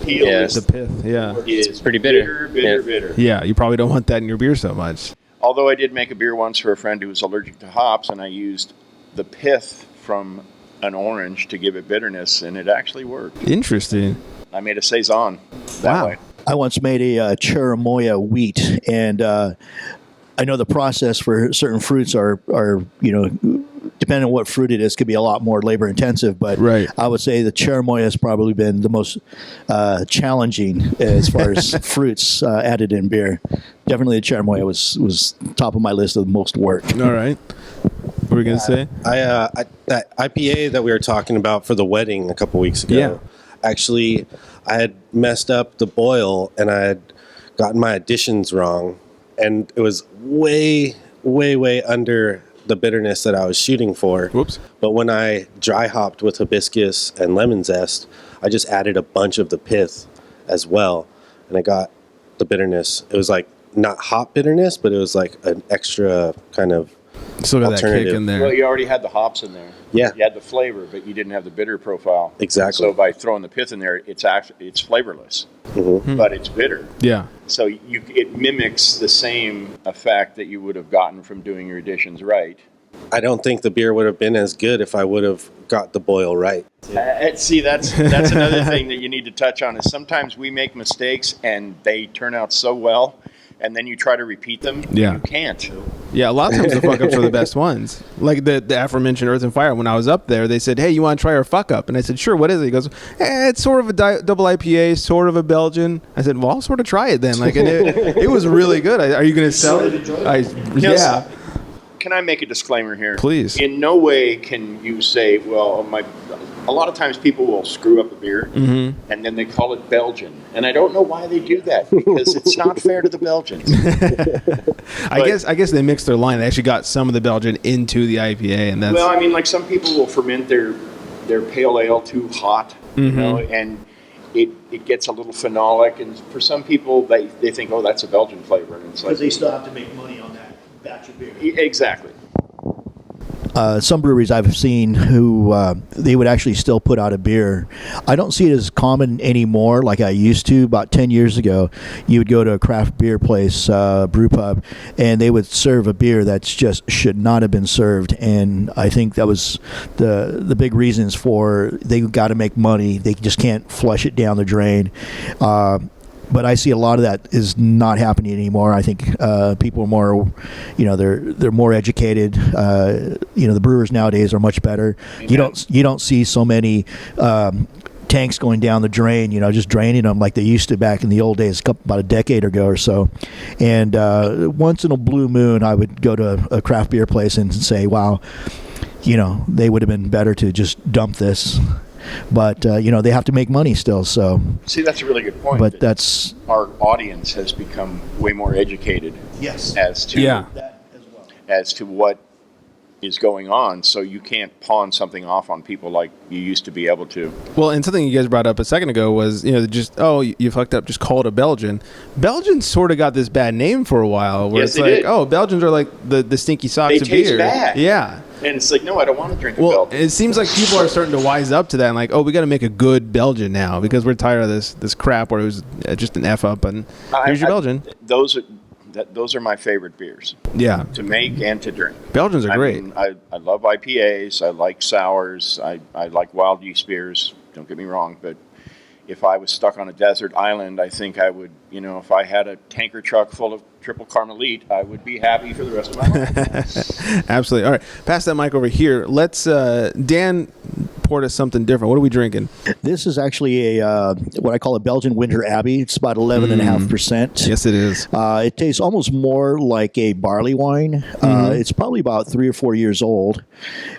peel is the pith. Yeah, it's pretty bitter. Bitter. Yeah, you probably don't want that in your beer so much. Although I did make a beer once for a friend who was allergic to hops, and I used the pith from an orange to give it bitterness, and it actually worked. Interesting. I made a saison that way. I once made a cherimoya wheat, and I know the process for certain fruits are depending on what fruit it is, could be a lot more labor intensive. But I would say the cherimoya has probably been the most challenging as far as fruits added in beer. Definitely the cherimoya was top of my list of the most work. All right. What were you going to say? That IPA that we were talking about for the wedding a couple weeks ago, actually, I had messed up the boil and I had gotten my additions wrong. And it was way, way, way under the bitterness that I was shooting for. Whoops. But when I dry hopped with hibiscus and lemon zest, I just added a bunch of the pith as well. And I got the bitterness. It was like not hop bitterness, but it was like an extra kind of still got that kick in there. Well, you already had the hops in there. Yeah. You had the flavor, but you didn't have the bitter profile. Exactly. So by throwing the pith in there, it's flavorless, but it's bitter. Yeah. So it mimics the same effect that you would have gotten from doing your additions right. I don't think the beer would have been as good if I would have got the boil right. See, that's another thing that you need to touch on is sometimes we make mistakes and they turn out so well, and then you try to repeat them. Yeah. You can't. Yeah, a lot of times the fuck ups are the best ones. Like the aforementioned Earth and Fire. When I was up there, they said, "Hey, you want to try our fuck up?" And I said, "Sure. What is it?" He goes, "It's sort of a double IPA, sort of a Belgian." I said, "Well, I'll sort of try it then." Like, and it was really good. Are you going to sell it? Yeah. Can I make a disclaimer here? Please. In no way can you say, well, a lot of times people will screw up a beer and then they call it Belgian. And I don't know why they do that because it's not fair to the Belgians. I guess they mixed their line. They actually got some of the Belgian into the IPA, and that's well, I mean, like some people will ferment their pale ale too hot, and it gets a little phenolic, and for some people they think, oh, that's a Belgian flavor, and it's like Because they still have to make money on that batch of beer. Exactly. Some breweries I've seen who they would actually still put out a beer. I don't see it as common anymore like I used to. About 10 years ago, you would go to a craft beer place, brew pub, and they would serve a beer that just should not have been served. And I think that was the big reasons for they got to make money. They just can't flush it down the drain. But I see a lot of that is not happening anymore. I think people are more, they're more educated. The brewers nowadays are much better. Amen. You don't see so many tanks going down the drain, just draining them like they used to back in the old days, about a decade ago or so. And once in a blue moon, I would go to a craft beer place and say, wow, they would have been better to just dump this. But they have to make money still. So see, that's a really good point. But that's our audience has become way more educated. Yes. As to that as well. As to what is going on, so you can't pawn something off on people like you used to be able to. Well, and something you guys brought up a second ago was, you fucked up, just call it a Belgian. Belgians sort of got this bad name for a while, where Yes, it's they like, did. oh, Belgians are like the stinky socks They of taste beer. bad. Yeah. And it's like, no, I don't want to drink a Well, Belgian. it seems like people are starting to wise up to that and like, oh, we got to make a good Belgian now because we're tired of this crap where it was just an F up and here's your Belgian. those are my favorite beers Yeah. to make and to drink. Belgians are great. I love IPAs. I like sours. I like wild yeast beers. Don't get me wrong, but if I was stuck on a desert island, I think I would, if I had a tanker truck full of triple Carmelite, I would be happy for the rest of my life. Absolutely. All right, pass that mic over here. Let's Dan poured us something different. What are we drinking? This is actually a what I call a Belgian Winter Abbey. It's about 11.5%. Yes, it is. It tastes almost more like a barley wine. It's probably about 3 or 4 years old.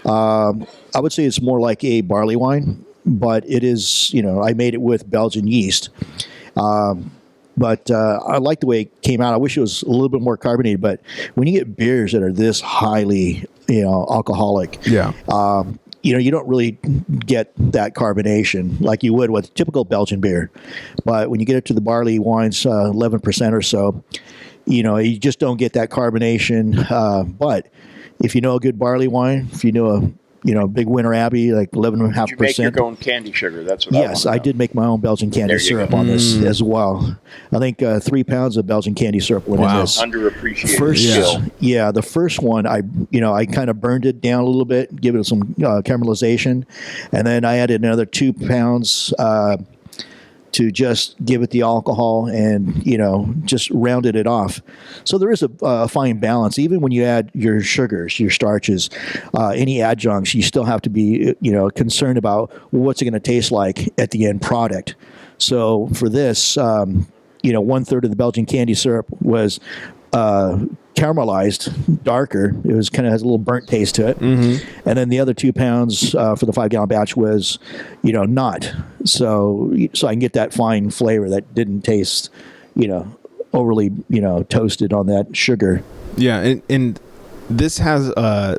I would say it's more like a barley wine, but it is, I made it with Belgian yeast. But I like the way it came out. I wish it was a little bit more carbonated, but when you get beers that are this highly, alcoholic, you don't really get that carbonation like you would with typical Belgian beer. But when you get it to the barley wines, 11% or so, you just don't get that carbonation. But if you know a good barley wine, if you know a big Winter Abbey, like 11.5%. Did you make your own candy sugar? That's what Yes, I did make my own Belgian candy syrup on this as well. I think 3 pounds of Belgian candy syrup went in this. Underappreciated First, skill. The first one, I kind of burned it down a little bit, give it some caramelization, and then I added another 2 pounds to just give it the alcohol and, just rounded it off. So there is a fine balance. Even when you add your sugars, your starches, any adjuncts, you still have to be, concerned about what's it going to taste like at the end product. So for this, 1/3 of the Belgian candy syrup was caramelized, darker. It was kind of has a little burnt taste to it. And then the other 2 pounds for the 5-gallon batch was, not. So I can get that fine flavor that didn't taste, overly, toasted on that sugar. Yeah, and this has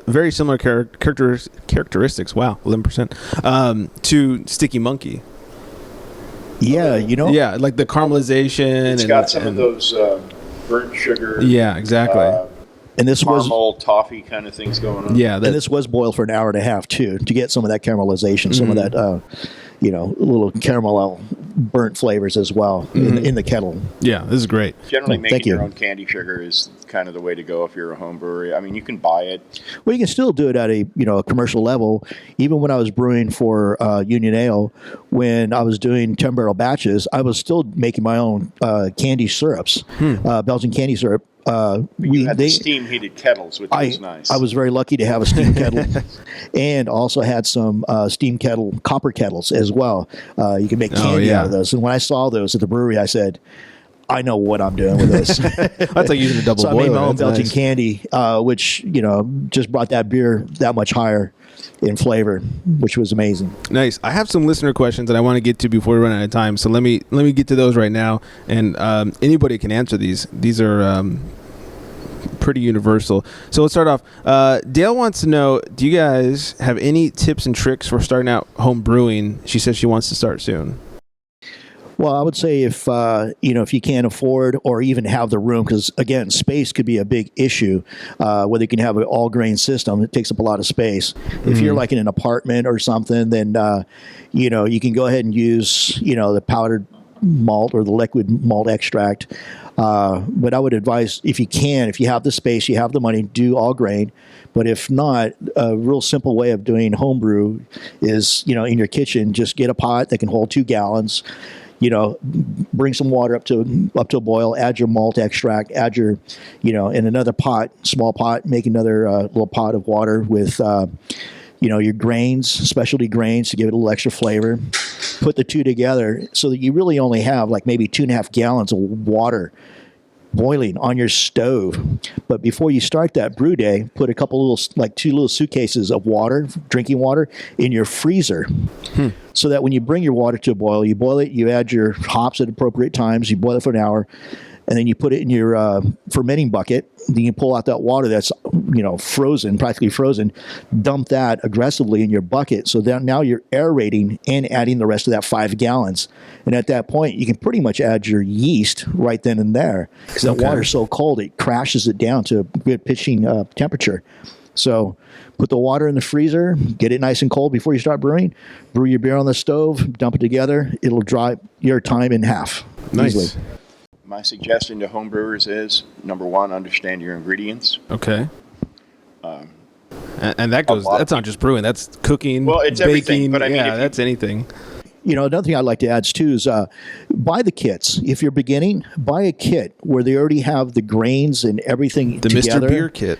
very similar characteristics. Wow, 11% to Sticky Monkey. Yeah, Yeah, like the caramelization. It's got some of those burnt sugar. Yeah, exactly. And this caramel, toffee kind of things going on. Yeah, and this was boiled for an hour and a half too to get some of that caramelization, some of that, little caramel burnt flavors as well in the kettle. Yeah, this is great. Generally, making your own candy sugar is kind of the way to go if you're a home brewery. I mean, you can buy it. Well, you can still do it at a a commercial level. Even when I was brewing for Union Ale, when I was doing 10-barrel batches, I was still making my own candy syrups, Belgian candy syrup. You had the steam heated kettles, which was nice. I was very lucky to have a steam kettle, and also had some steam kettle copper kettles as well. You can make candy out of those. And when I saw those at the brewery, I said, I know what I'm doing with this. That's like using a double boiler. So I made my own Belgian candy, which just brought that beer that much higher in flavor, which was amazing. Nice. I have some listener questions that I want to get to before we run out of time. So let me get to those right now, and anybody can answer these. These are pretty universal. So let's start off. Dale wants to know: do you guys have any tips and tricks for starting out home brewing? She says she wants to start soon. Well, I would say if if you can't afford or even have the room, because again, space could be a big issue. Whether you can have an all grain system, it takes up a lot of space. If you're like in an apartment or something, then you can go ahead and use the powdered malt or the liquid malt extract. But I would advise if you have the space, you have the money, do all grain. But if not, a real simple way of doing homebrew is in your kitchen, just get a pot that can hold 2 gallons. Bring some water up to a boil, add your malt extract, add your, in another pot, small pot, make another little pot of water with, your grains, specialty grains to give it a little extra flavor. Put the two together so that you really only have like maybe 2.5 gallons of water boiling on your stove. But before you start that brew day, put a couple two little suitcases of water, drinking water, in your freezer. So that when you bring your water to a boil, you boil it, you add your hops at appropriate times, you boil it for an hour, and then you put it in your fermenting bucket. Then you pull out that water that's frozen, practically frozen, dump that aggressively in your bucket. So that now you're aerating and adding the rest of that 5 gallons. And at that point, you can pretty much add your yeast right then and there, because that water's so cold, it crashes it down to a good pitching temperature. So put the water in the freezer, get it nice and cold before you start brewing. Brew your beer on the stove, dump it together. It'll dry your time in half. Nice. Easily. My suggestion to homebrewers is, number one, understand your ingredients. Okay. And that's not just brewing, that's cooking, well, it's baking, everything, but I mean, that's anything. Another thing I'd like to add too is buy the kits. If you're beginning, buy a kit where they already have the grains and everything The together. Mr. Beer kit.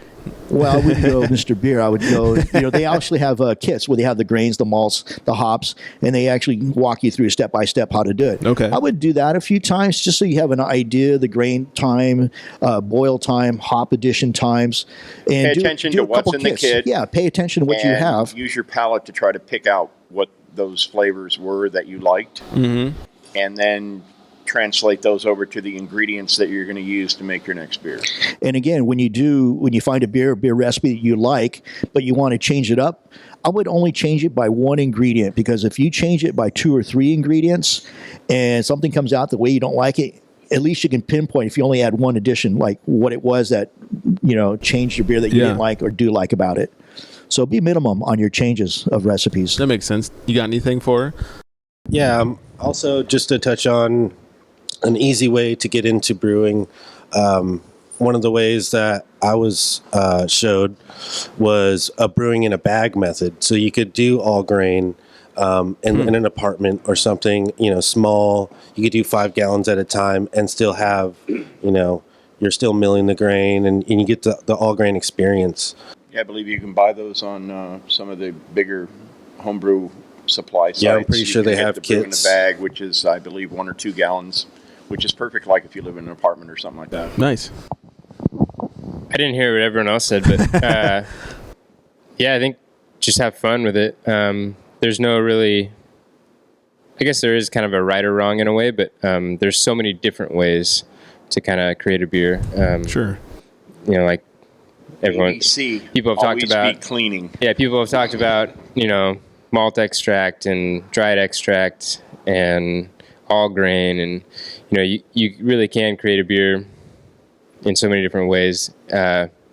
Well, I wouldn't go Mr. Beer. I would go, they actually have kits where they have the grains, the malts, the hops, and they actually walk you through step by step how to do it. Okay. I would do that a few times just so you have an idea, the grain time, boil time, hop addition times. And Pay attention to what's in the kit. Yeah, pay attention to what you And have. use your palate to try to pick out what those flavors were that you liked. Mm-hmm. And then translate those over to the ingredients that you're going to use to make your next beer. And again, when you find a beer recipe that you like, but you want to change it up, I would only change it by one ingredient, because if you change it by 2 or 3 ingredients and something comes out the way you don't like it, at least you can pinpoint if you only add one addition, like what it was that, changed your beer that you didn't like or do like about it. So be minimum on your changes of recipes. That makes sense. You got anything for her? Yeah. Also, just to touch on an easy way to get into brewing, one of the ways that I was showed was a brewing in a bag method. So you could do all grain in an apartment or something, small. You could do 5 gallons at a time and still have, you're still milling the grain and you get the all grain experience. Yeah, I believe you can buy those on some of the bigger homebrew supply sites. Yeah, I'm pretty You sure can they get have the brew kits. in a bag, which is, I believe, 1 or 2 gallons, which is perfect, like if you live in an apartment or something like that. Nice. I didn't hear what everyone else said, but yeah, I think just have fun with it. There's no really, I guess there is kind of a right or wrong in a way, but there's so many different ways to kind of create a beer. Sure. Like everyone, ABC, people have talked always about be cleaning. Yeah, people have talked about, malt extract and dried extract and all grain, and you really can create a beer in so many different ways.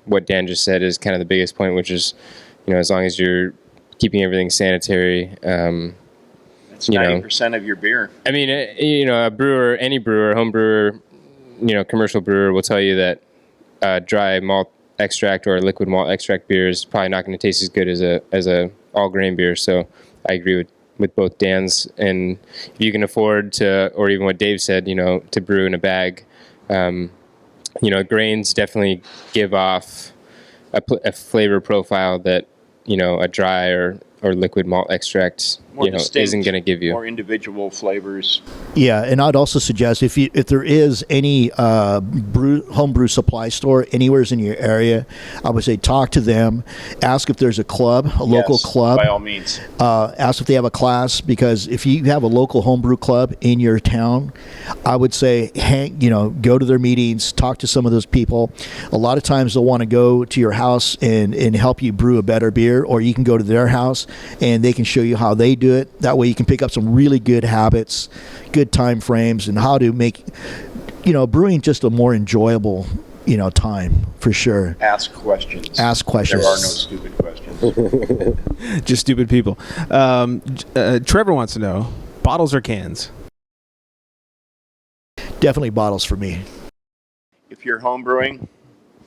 What Dan just said is kind of the biggest point, which is, as long as you're keeping everything sanitary. That's 90% of your beer. I mean, a brewer, any brewer, home brewer, commercial brewer will tell you that dry malt extract or liquid malt extract beer is probably not going to taste as good as a all grain beer. So I agree with both Dan's, and if you can afford to, or even what Dave said, to brew in a bag, grains definitely give off a flavor profile that a dry or liquid malt extract isn't going to give you. More individual flavors. Yeah, and I'd also suggest if there is any homebrew supply store anywhere in your area, I would say talk to them, ask if there's a club, a local club. By all means. Ask if they have a class, because if you have a local homebrew club in your town, I would say go to their meetings, talk to some of those people. A lot of times they'll want to go to your house and help you brew a better beer, or you can go to their house and they can show you how they do it. That way you can pick up some really good habits, good time frames, and how to make brewing just a more enjoyable time, for sure. Ask questions. Ask questions. There are no stupid questions. Just stupid people. Trevor wants to know, bottles or cans? Definitely bottles for me. If you're home brewing,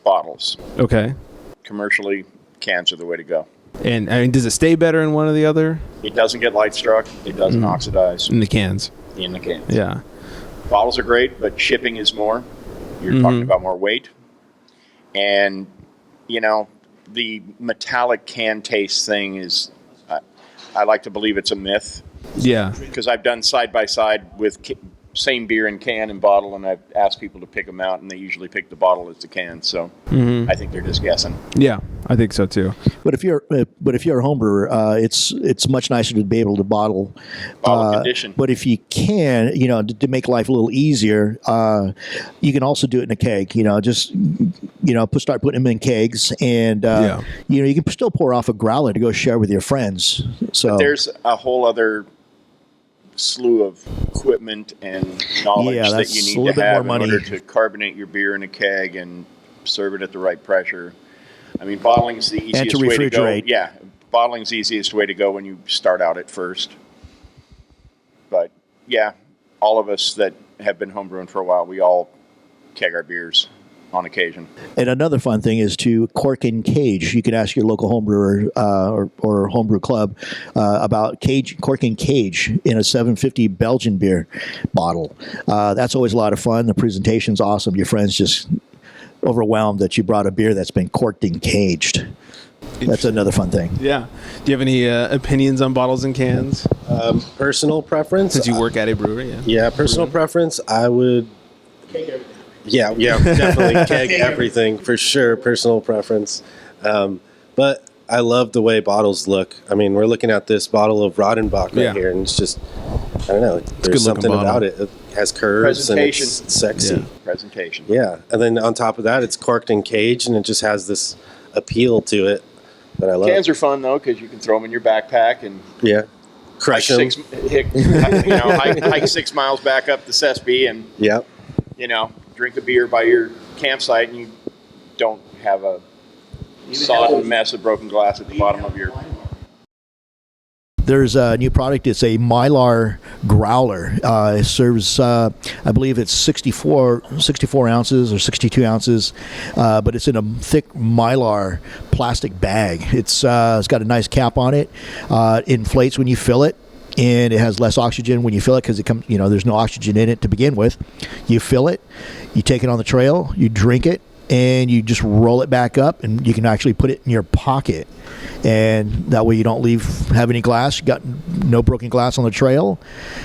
bottles. Okay. Commercially, cans are the way to go. And does it stay better in one or the other? It doesn't get light struck. It doesn't oxidize In the cans. in the cans. Yeah. Bottles are great, but shipping is more. You're talking about more weight. And, the metallic can taste thing is, I like to believe it's a myth. Yeah. Because I've done side by side with same beer in can and bottle, and I've asked people to pick them out, and they usually pick the bottle as the can. So I think they're just guessing. Yeah, I think so too. But if you're a home brewer, it's much nicer to be able to bottle Condition. But if you can, to make life a little easier, you can also do it in a keg. Start putting them in kegs, and you can still pour off a growler to go share with your friends. So But there's a whole other slew of equipment and knowledge that that's you a need little to bit have more in money. order to carbonate your beer in a keg and serve it at the right pressure. I mean, bottling is the easiest to way to go. refrigerate. Yeah, bottling is the easiest way to go when you start out at first. But yeah, all of us that have been homebrewing for a while, we all keg our beers on occasion. And another fun thing is to cork and cage. You can ask your local home brewer or homebrew club about cork and cage in a 750 Belgian beer bottle. That's always a lot of fun. The presentation's awesome. Your friends just overwhelmed that you brought a beer that's been corked and caged. That's another fun thing. Yeah. Do you have any opinions on bottles and cans? Personal preference? Since you work at a brewery, yeah. Yeah, personal preference, I would... Yeah, definitely keg everything for sure. Personal preference, but I love the way bottles look. I mean, we're looking at this bottle of Rodenbach right here, and it's just, I don't know. There's something about it. It has curves and it's sexy. Yeah. Presentation. Yeah, and then on top of that, it's corked and caged, and it just has this appeal to it that I love. Cans are fun though because you can throw them in your backpack and crush them. Hike 6 miles back up the Sespe and drink a beer by your campsite, and you don't have a sodden mess of broken glass at the bottom of your... There's a new product. It's a Mylar growler. It serves, I believe it's 64 ounces or 62 ounces, but it's in a thick Mylar plastic bag. It's got a nice cap on it. It inflates when you fill it, and it has less oxygen when you fill it because it comes, there's no oxygen in it to begin with. You fill it, you take it on the trail, you drink it, and you just roll it back up, and you can actually put it in your pocket. And that way you don't have any glass. You got no broken glass on the trail,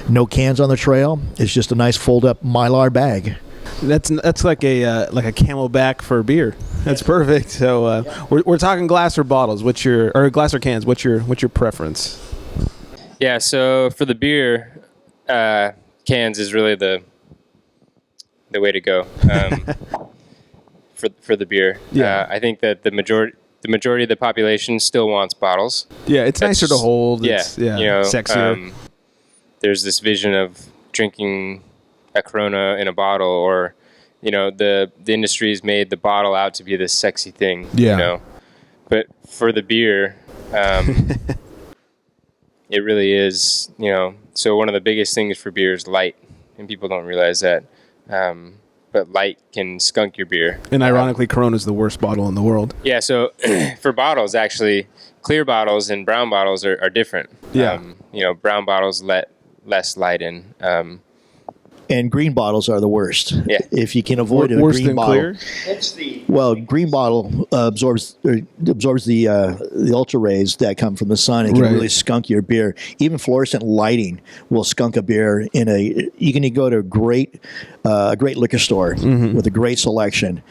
no cans on the trail. It's just a nice fold-up Mylar bag. That's like a Camelback for beer. That's perfect. So we're talking glass or bottles. Or glass or cans? What's your preference? Yeah, so for the beer, cans is really the way to go for the beer. Yeah. I think that the majority of the population still wants bottles. Yeah, it's nicer to hold. It's, sexier. There's this vision of drinking a Corona in a bottle, or the industry's made the bottle out to be this sexy thing. Yeah. But for the beer, it really is, so one of the biggest things for beer is light, and people don't realize that. But light can skunk your beer. And ironically, Corona's the worst bottle in the world. Yeah, so for bottles, actually, clear bottles and brown bottles are different. Yeah. Brown bottles let less light in. And green bottles are the worst. Yeah. If you can avoid a Worse green than bottle. clear? Green bottle absorbs the ultra rays that come from the sun. It can really skunk your beer. Even fluorescent lighting will skunk a beer. You can go to a great liquor store with a great selection,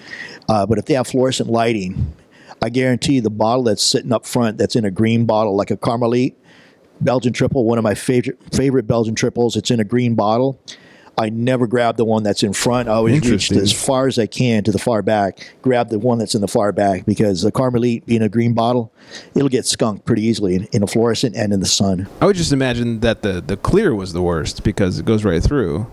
but if they have fluorescent lighting, I guarantee the bottle that's sitting up front that's in a green bottle, like a Carmelite Belgian triple, one of my favorite Belgian triples. It's in a green bottle. I never grab the one that's in front. I always reach as far as I can to the far back, grab the one that's in the far back, because the Carmelite being a green bottle, it'll get skunked pretty easily in a fluorescent and in the sun. I would just imagine that the clear was the worst because it goes right through.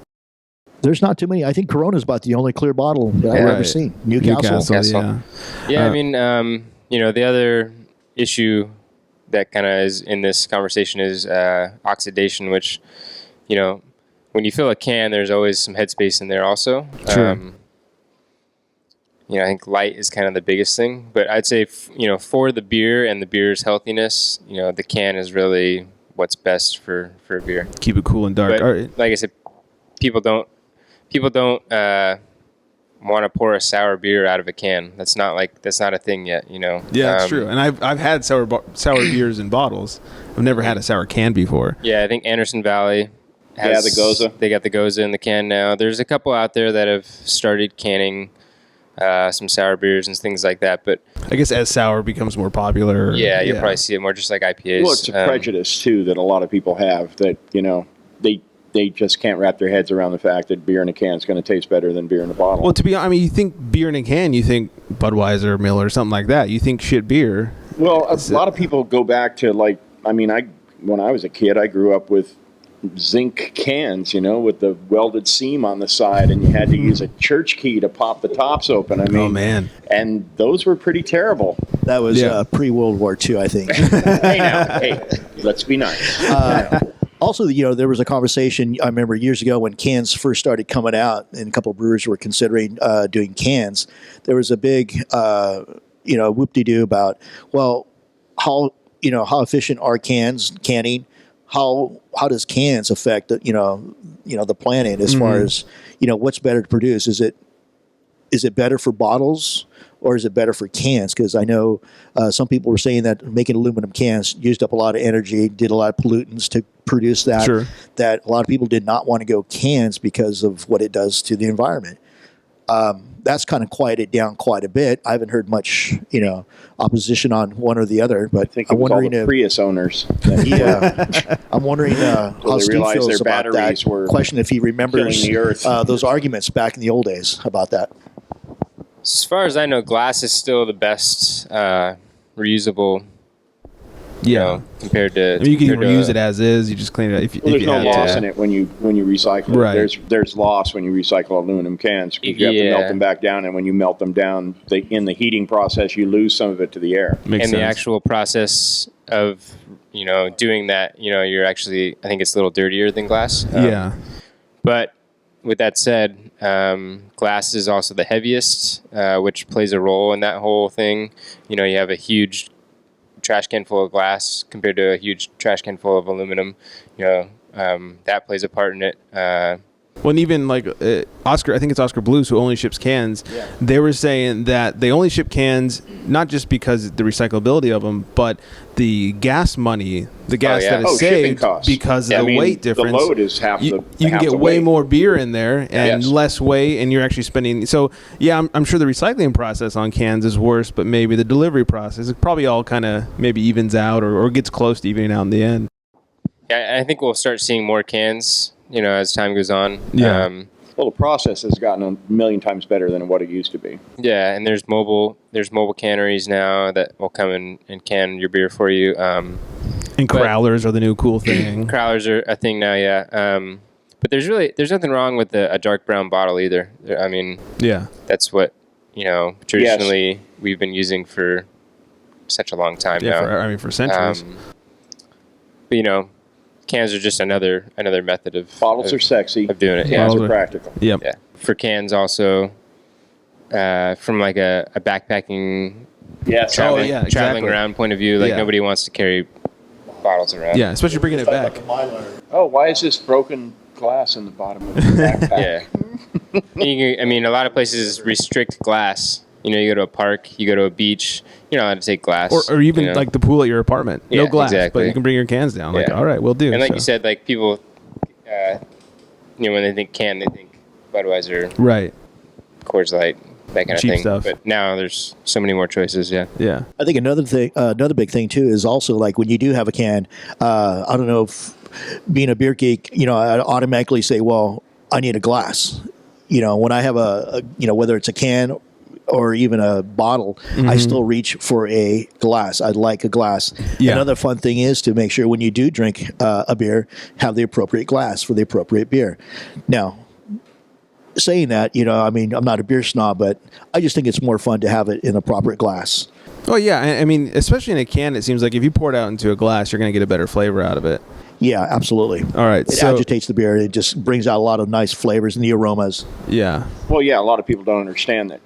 There's not too many. I think Corona's about the only clear bottle that I've ever seen. Newcastle. Yeah, I mean, the other issue that kind of is in this conversation is oxidation, which, when you fill a can, there's always some headspace in there also. True. I think light is kind of the biggest thing. But I'd say, for the beer and the beer's healthiness, the can is really what's best for a beer. Keep it cool and dark. But, like I said, people don't want to pour a sour beer out of a can. That's not a thing yet, Yeah, that's true. And I've had sour beers in bottles. I've never had a sour can before. Yeah, I think Anderson Valley has the Goza. They got the Goza in the can now. There's a couple out there that have started canning some sour beers and things like that. But I guess as sour becomes more popular. Yeah, you'll probably see it more just like IPAs. Well, it's a prejudice too that a lot of people have that they just can't wrap their heads around the fact that beer in a can is going to taste better than beer in a bottle. Well, you think beer in a can, you think Budweiser, Miller, something like that. You think shit beer. Well, a lot of people go back to when I was a kid, I grew up with zinc cans, with the welded seam on the side, and you had to use a church key to pop the tops open. Oh, man. And those were pretty terrible. That was pre-World War II, I think. Hey, let's be nice. Also, there was a conversation I remember years ago when cans first started coming out, and a couple of brewers were considering doing cans. There was a big, whoop-de-doo about, well, how efficient are canning? How does cans affect the planet as far as what's better to produce? Is it better for bottles or is it better for cans? Because I know some people were saying that making aluminum cans used up a lot of energy, did a lot of pollutants to produce that. Sure. That a lot of people did not want to go cans because of what it does to the environment. That's kind of quieted down quite a bit. I haven't heard much, opposition on one or the other. But I think it I'm was all wondering the if Prius owners. yeah, I'm wondering how they Steve realized feels their about that batteries were question. If he remembers killing the earth. those arguments back in the old days about that. As far as I know, glass is still the best reusable. Compared to. I mean, you can compared reuse to, it as is. You just clean it up. If Well, there's you no had loss to. in it when you recycle Right. it. There's loss when you recycle aluminum cans because you have to melt them back down, and when you melt them down, in the heating process, you lose some of it to the air. Makes and sense. the actual process of doing that, you're actually, I think it's a little dirtier than glass. Yeah. But with that said, glass is also the heaviest, which plays a role in that whole thing. You have a huge trash can full of glass compared to a huge trash can full of aluminum. That plays a part in it. Well, and even like Oscar, I think it's Oscar Blues who only ships cans. Yeah. They were saying that they only ship cans not just because of the recyclability of them, but the gas money, the gas that is shipping saved costs. because of the weight difference. The load is half you the can get way weight. more beer in there and Yes. less weight, and you're actually spending. So yeah, I'm sure the recycling process on cans is worse, but maybe the delivery process, it probably all kind of maybe evens out or gets close to evening out in the end. Yeah, I think we'll start seeing more cans, as time goes on. Yeah. Well, the process has gotten a million times better than what it used to be. Yeah, and there's mobile canneries now that will come and can your beer for you. And crowlers are the new cool thing. Crowlers are a thing now, yeah. But there's nothing wrong with a dark brown bottle either. I mean, Yeah. that's what traditionally we've been using for such a long time now. For centuries. But cans are just another method of Bottles are sexy. of doing it. Yeah. Cans Bottles are are- practical. Yep. Yeah. For cans also, from like a backpacking Yes. traveling, yeah, exactly. traveling around point of view, like Yeah. nobody wants to carry bottles around. Yeah, especially bringing it back. Oh, why is this broken glass in the bottom of the backpack? Yeah. A lot of places restrict glass. You go to a park, you go to a beach, you're not allowed to take glass. Or even like the pool at your apartment. No Yeah, glass, exactly. but you can bring your cans down. Like, Yeah. all right, we'll do. And like So- you said, like people, when they think can, they think Budweiser, Right. Coors Light, that kind of Cheap thing. stuff. But now there's so many more choices. Yeah. Yeah. I think another big thing too is also like when you do have a can. I don't know if being a beer geek, I automatically say, well, I need a glass. When I have a whether it's a can or even a bottle, I still reach for a glass. I'd like a glass. Yeah. Another fun thing is to make sure when you do drink a beer, have the appropriate glass for the appropriate beer. Now, saying that, I'm not a beer snob, but I just think it's more fun to have it in a proper glass. Oh yeah. I mean, especially in a can, it seems like if you pour it out into a glass, you're going to get a better flavor out of it. Yeah, absolutely. All right. It So agitates the beer. It just brings out a lot of nice flavors and the aromas. yeah. Well, yeah, a lot of people don't understand that.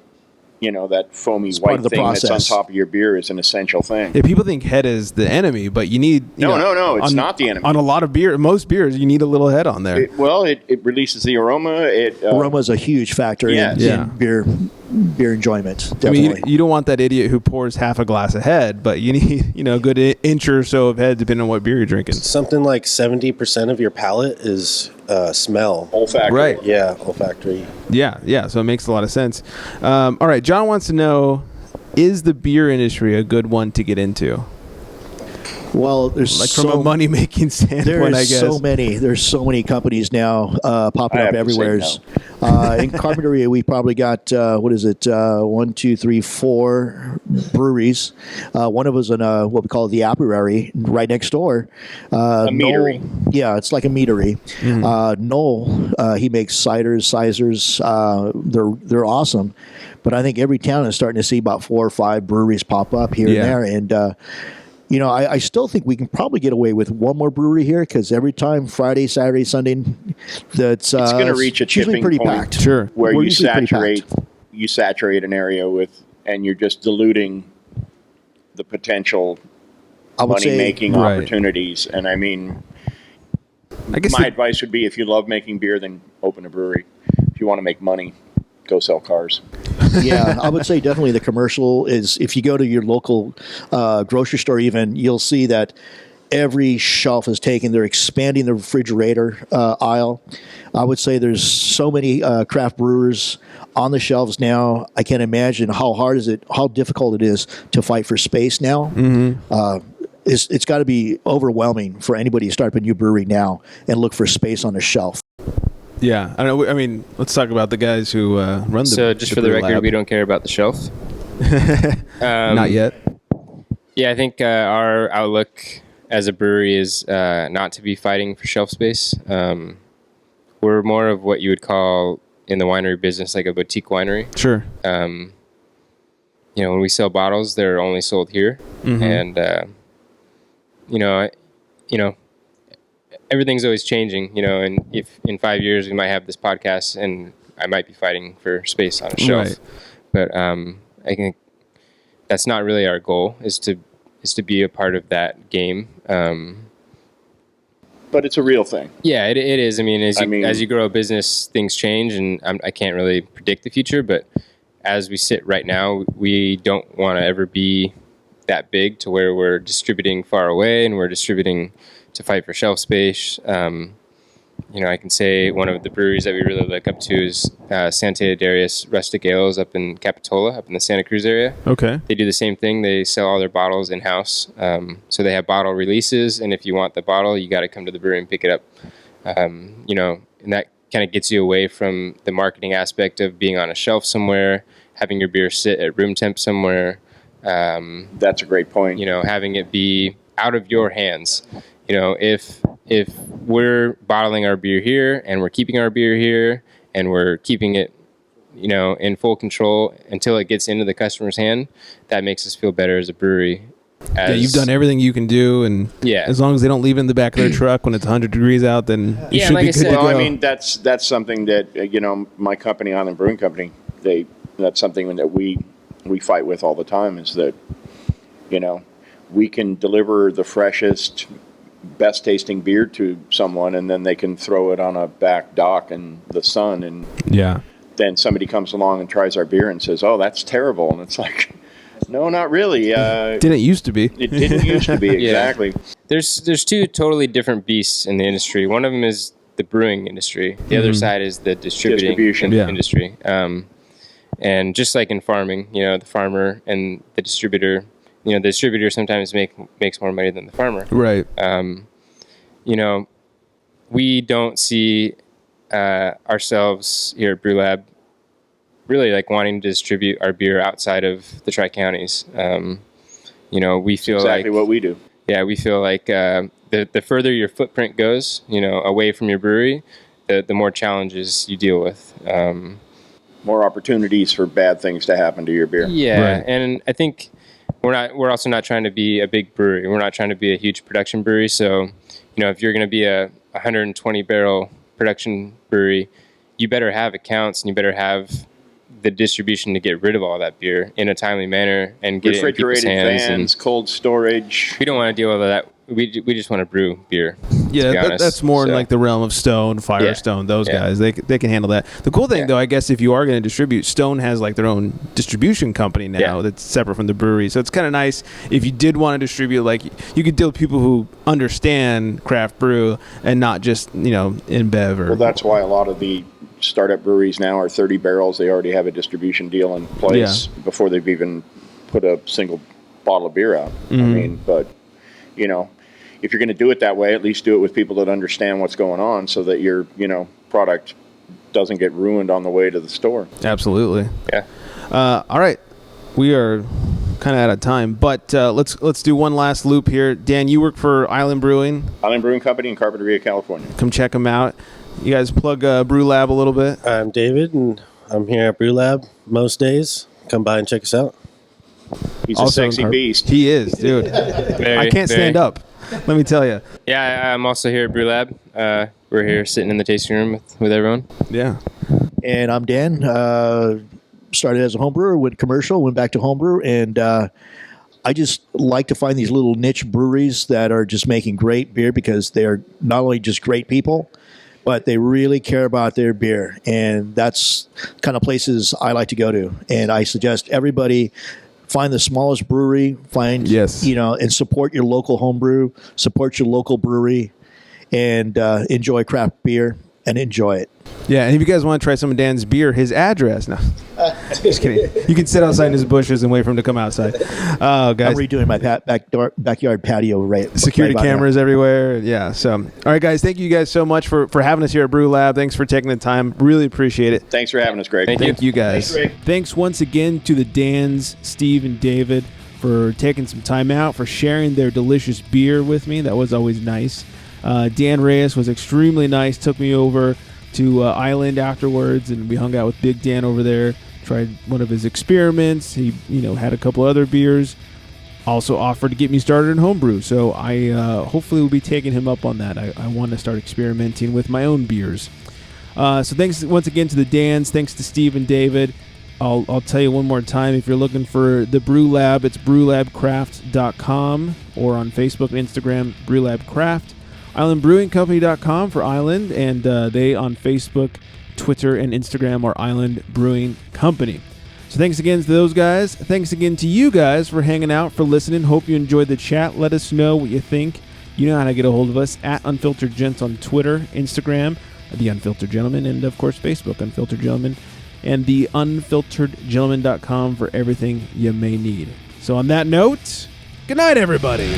That foamy part white of the thing that's on process. top of your beer is an essential thing. Yeah, people think head is the enemy, but you need No, it's not the enemy. On a lot of most beers, you need a little head on there. It releases the aroma. Aroma is a huge factor Yes. Yeah. in beer enjoyment. I mean, Definitely. you don't want that idiot who pours half a glass of head, but you need a good inch or so of head depending on what beer you're drinking. Something like 70% of your palate is smell. olfactory. Right. Yeah, olfactory. Yeah. So it makes a lot of sense. All right, John wants to know: is the beer industry a good one to get into? Well, there's Like from a money making standpoint, I guess. There's so many companies now popping I up have to say everywhere. In Carpinteria, we probably got 1, 2, 3, 4 breweries. One of us in what we call the Apiary, right next door. A meadery. Noel, yeah, it's like a meadery. Noel, he makes ciders. They're awesome. But I think every town is starting to see about 4 or 5 breweries pop up here Yeah. and there, and I still think we can probably get away with one more brewery here because every time Friday, Saturday, Sunday, it's going to reach a it's usually tipping pretty point. packed. Sure. Where We're you usually pretty packed. saturate an area and you're just diluting the potential money-making Right. opportunities. And I mean, I guess my advice would be if you love making beer, then open a brewery. If you want to make money, go sell cars. Yeah, I would say definitely the commercial is, if you go to your local grocery store even, you'll see that every shelf is taken. They're expanding the refrigerator aisle. I would say there's so many craft brewers on the shelves now. I can't imagine how difficult it is to fight for space now. It's got to be overwhelming for anybody to start up a new brewery now and look for space on the shelf. Yeah, I don't know. I mean, let's talk about the guys who run the. So just for the Brew record, Lab. we don't care about the shelf. Not yet. Yeah, I think our outlook as a brewery is not to be fighting for shelf space. We're more of what you would call in the winery business like a boutique winery. Sure. When we sell bottles, they're only sold here, and everything's always changing. And if in 5 years we might have this podcast, and I might be fighting for space on a shelf, Right. but I think that's not really our goal. Is to be a part of that game. But it's a real thing. Yeah, it is. I mean, as you grow a business, things change, and I can't really predict the future. But as we sit right now, we don't want to ever be that big to where we're distributing far away and we're distributing to fight for shelf space. I can say one of the breweries that we really look up to is Santa Darius Rustic Ales up in Capitola, up in the Santa Cruz area. Okay. They do the same thing. They sell all their bottles in-house. So they have bottle releases, and if you want the bottle, you got to come to the brewery and pick it up. And that kind of gets you away from the marketing aspect of being on a shelf somewhere, having your beer sit at room temp somewhere. That's a great point. Having it be out of your hands. If we're bottling our beer here and we're keeping our beer here and we're keeping it, in full control until it gets into the customer's hand, that makes us feel better as a brewery. Yeah, you've done everything you can do, and as long as they don't leave it in the back of their truck when it's 100 degrees out, then you should be good to go. Well, I mean, that's something that my company, Island Brewing Company, that's something that we fight with all the time. Is that we can deliver the freshest, best tasting beer to someone, and then they can throw it on a back dock in the sun, and then somebody comes along and tries our beer and says, "Oh, that's terrible," and it's like, no, not really. Didn't used to be. It didn't used to be. Exactly. There's two totally different beasts in the industry. One of them is the brewing industry. The other side is the distribution industry. And just like in farming, the farmer and the distributor. The distributor sometimes makes more money than the farmer. Right. We don't see ourselves here at Brew Lab really like wanting to distribute our beer outside of the Tri-Counties. We feel exactly what we do. Yeah, we feel like the further your footprint goes, away from your brewery, the more challenges you deal with. More opportunities for bad things to happen to your beer. Yeah, right. And I think we're also not trying to be a big brewery. We're not trying to be a huge production brewery. So, if you're going to be a 120 barrel production brewery, you better have accounts and you better have the distribution to get rid of all that beer in a timely manner and get refrigerated it in people's hands. vans, cold storage. We don't want to deal with that. We just want to brew beer. Yeah, that's more in like the realm of Stone, Firestone, those guys. They can handle that. The cool thing, though, I guess, if you are going to distribute, Stone has like their own distribution company now that's separate from the brewery. So it's kind of nice if you did want to distribute, like you could deal with people who understand craft brew and not just, InBev or. Well, that's why a lot of the startup breweries now are 30 barrels. They already have a distribution deal in place before they've even put a single bottle of beer out. I mean, but, if you're going to do it that way, at least do it with people that understand what's going on so that your, product doesn't get ruined on the way to the store. Absolutely. Yeah. All right. We are kind of out of time, but let's do one last loop here. Dan, you work for Island Brewing Company in Carpinteria, California. Come check them out. You guys plug Brew Lab a little bit. I'm David, and I'm here at Brew Lab most days. Come by and check us out. He's a Also in sexy carp- beast. He is, dude. I can't stand up. Let me tell you. Yeah, I'm also here at Brew Lab. We're here sitting in the tasting room with everyone. Yeah. And I'm Dan. Started as a home brewer, went commercial, went back to homebrew, and I just like to find these little niche breweries that are just making great beer because they are not only just great people, but they really care about their beer. And that's kind of places I like to go to. And I suggest everybody find the smallest brewery, and support your local homebrew, support your local brewery, and enjoy craft beer and enjoy it. Yeah, and if you guys want to try some of Dan's beer, his address. No, just kidding. You can sit outside in his bushes and wait for him to come outside. Oh, guys. I'm redoing my backyard patio Security right cameras everywhere. Yeah. So, all right, guys. Thank you guys so much for having us here at Brew Lab. Thanks for taking the time. Really appreciate it. Thanks for having us, Greg. Thank you guys. Thanks once again to the Dans, Steve, and David for taking some time out, for sharing their delicious beer with me. That was always nice. Dan Reyes was extremely nice. Took me over to Island afterwards, and we hung out with Big Dan over there. Tried one of his experiments. He, had a couple other beers. Also offered to get me started in homebrew. So I hopefully will be taking him up on that. I want to start experimenting with my own beers. So thanks once again to the Dans. Thanks to Steve and David. I'll tell you one more time, if you're looking for the Brew Lab, it's brewlabcraft.com, or on Facebook and Instagram, brewlabcraft. IslandBrewingCompany.com for Island, and they on Facebook, Twitter, and Instagram are Island Brewing Company. So thanks again to those guys. Thanks again to you guys for hanging out, for listening. Hope you enjoyed the chat. Let us know what you think. You know how to get a hold of us at Unfiltered Gents on Twitter, Instagram, The Unfiltered Gentleman, and of course Facebook, Unfiltered Gentleman, and the unfilteredgentleman.com for everything you may need. So on that note, good night, everybody.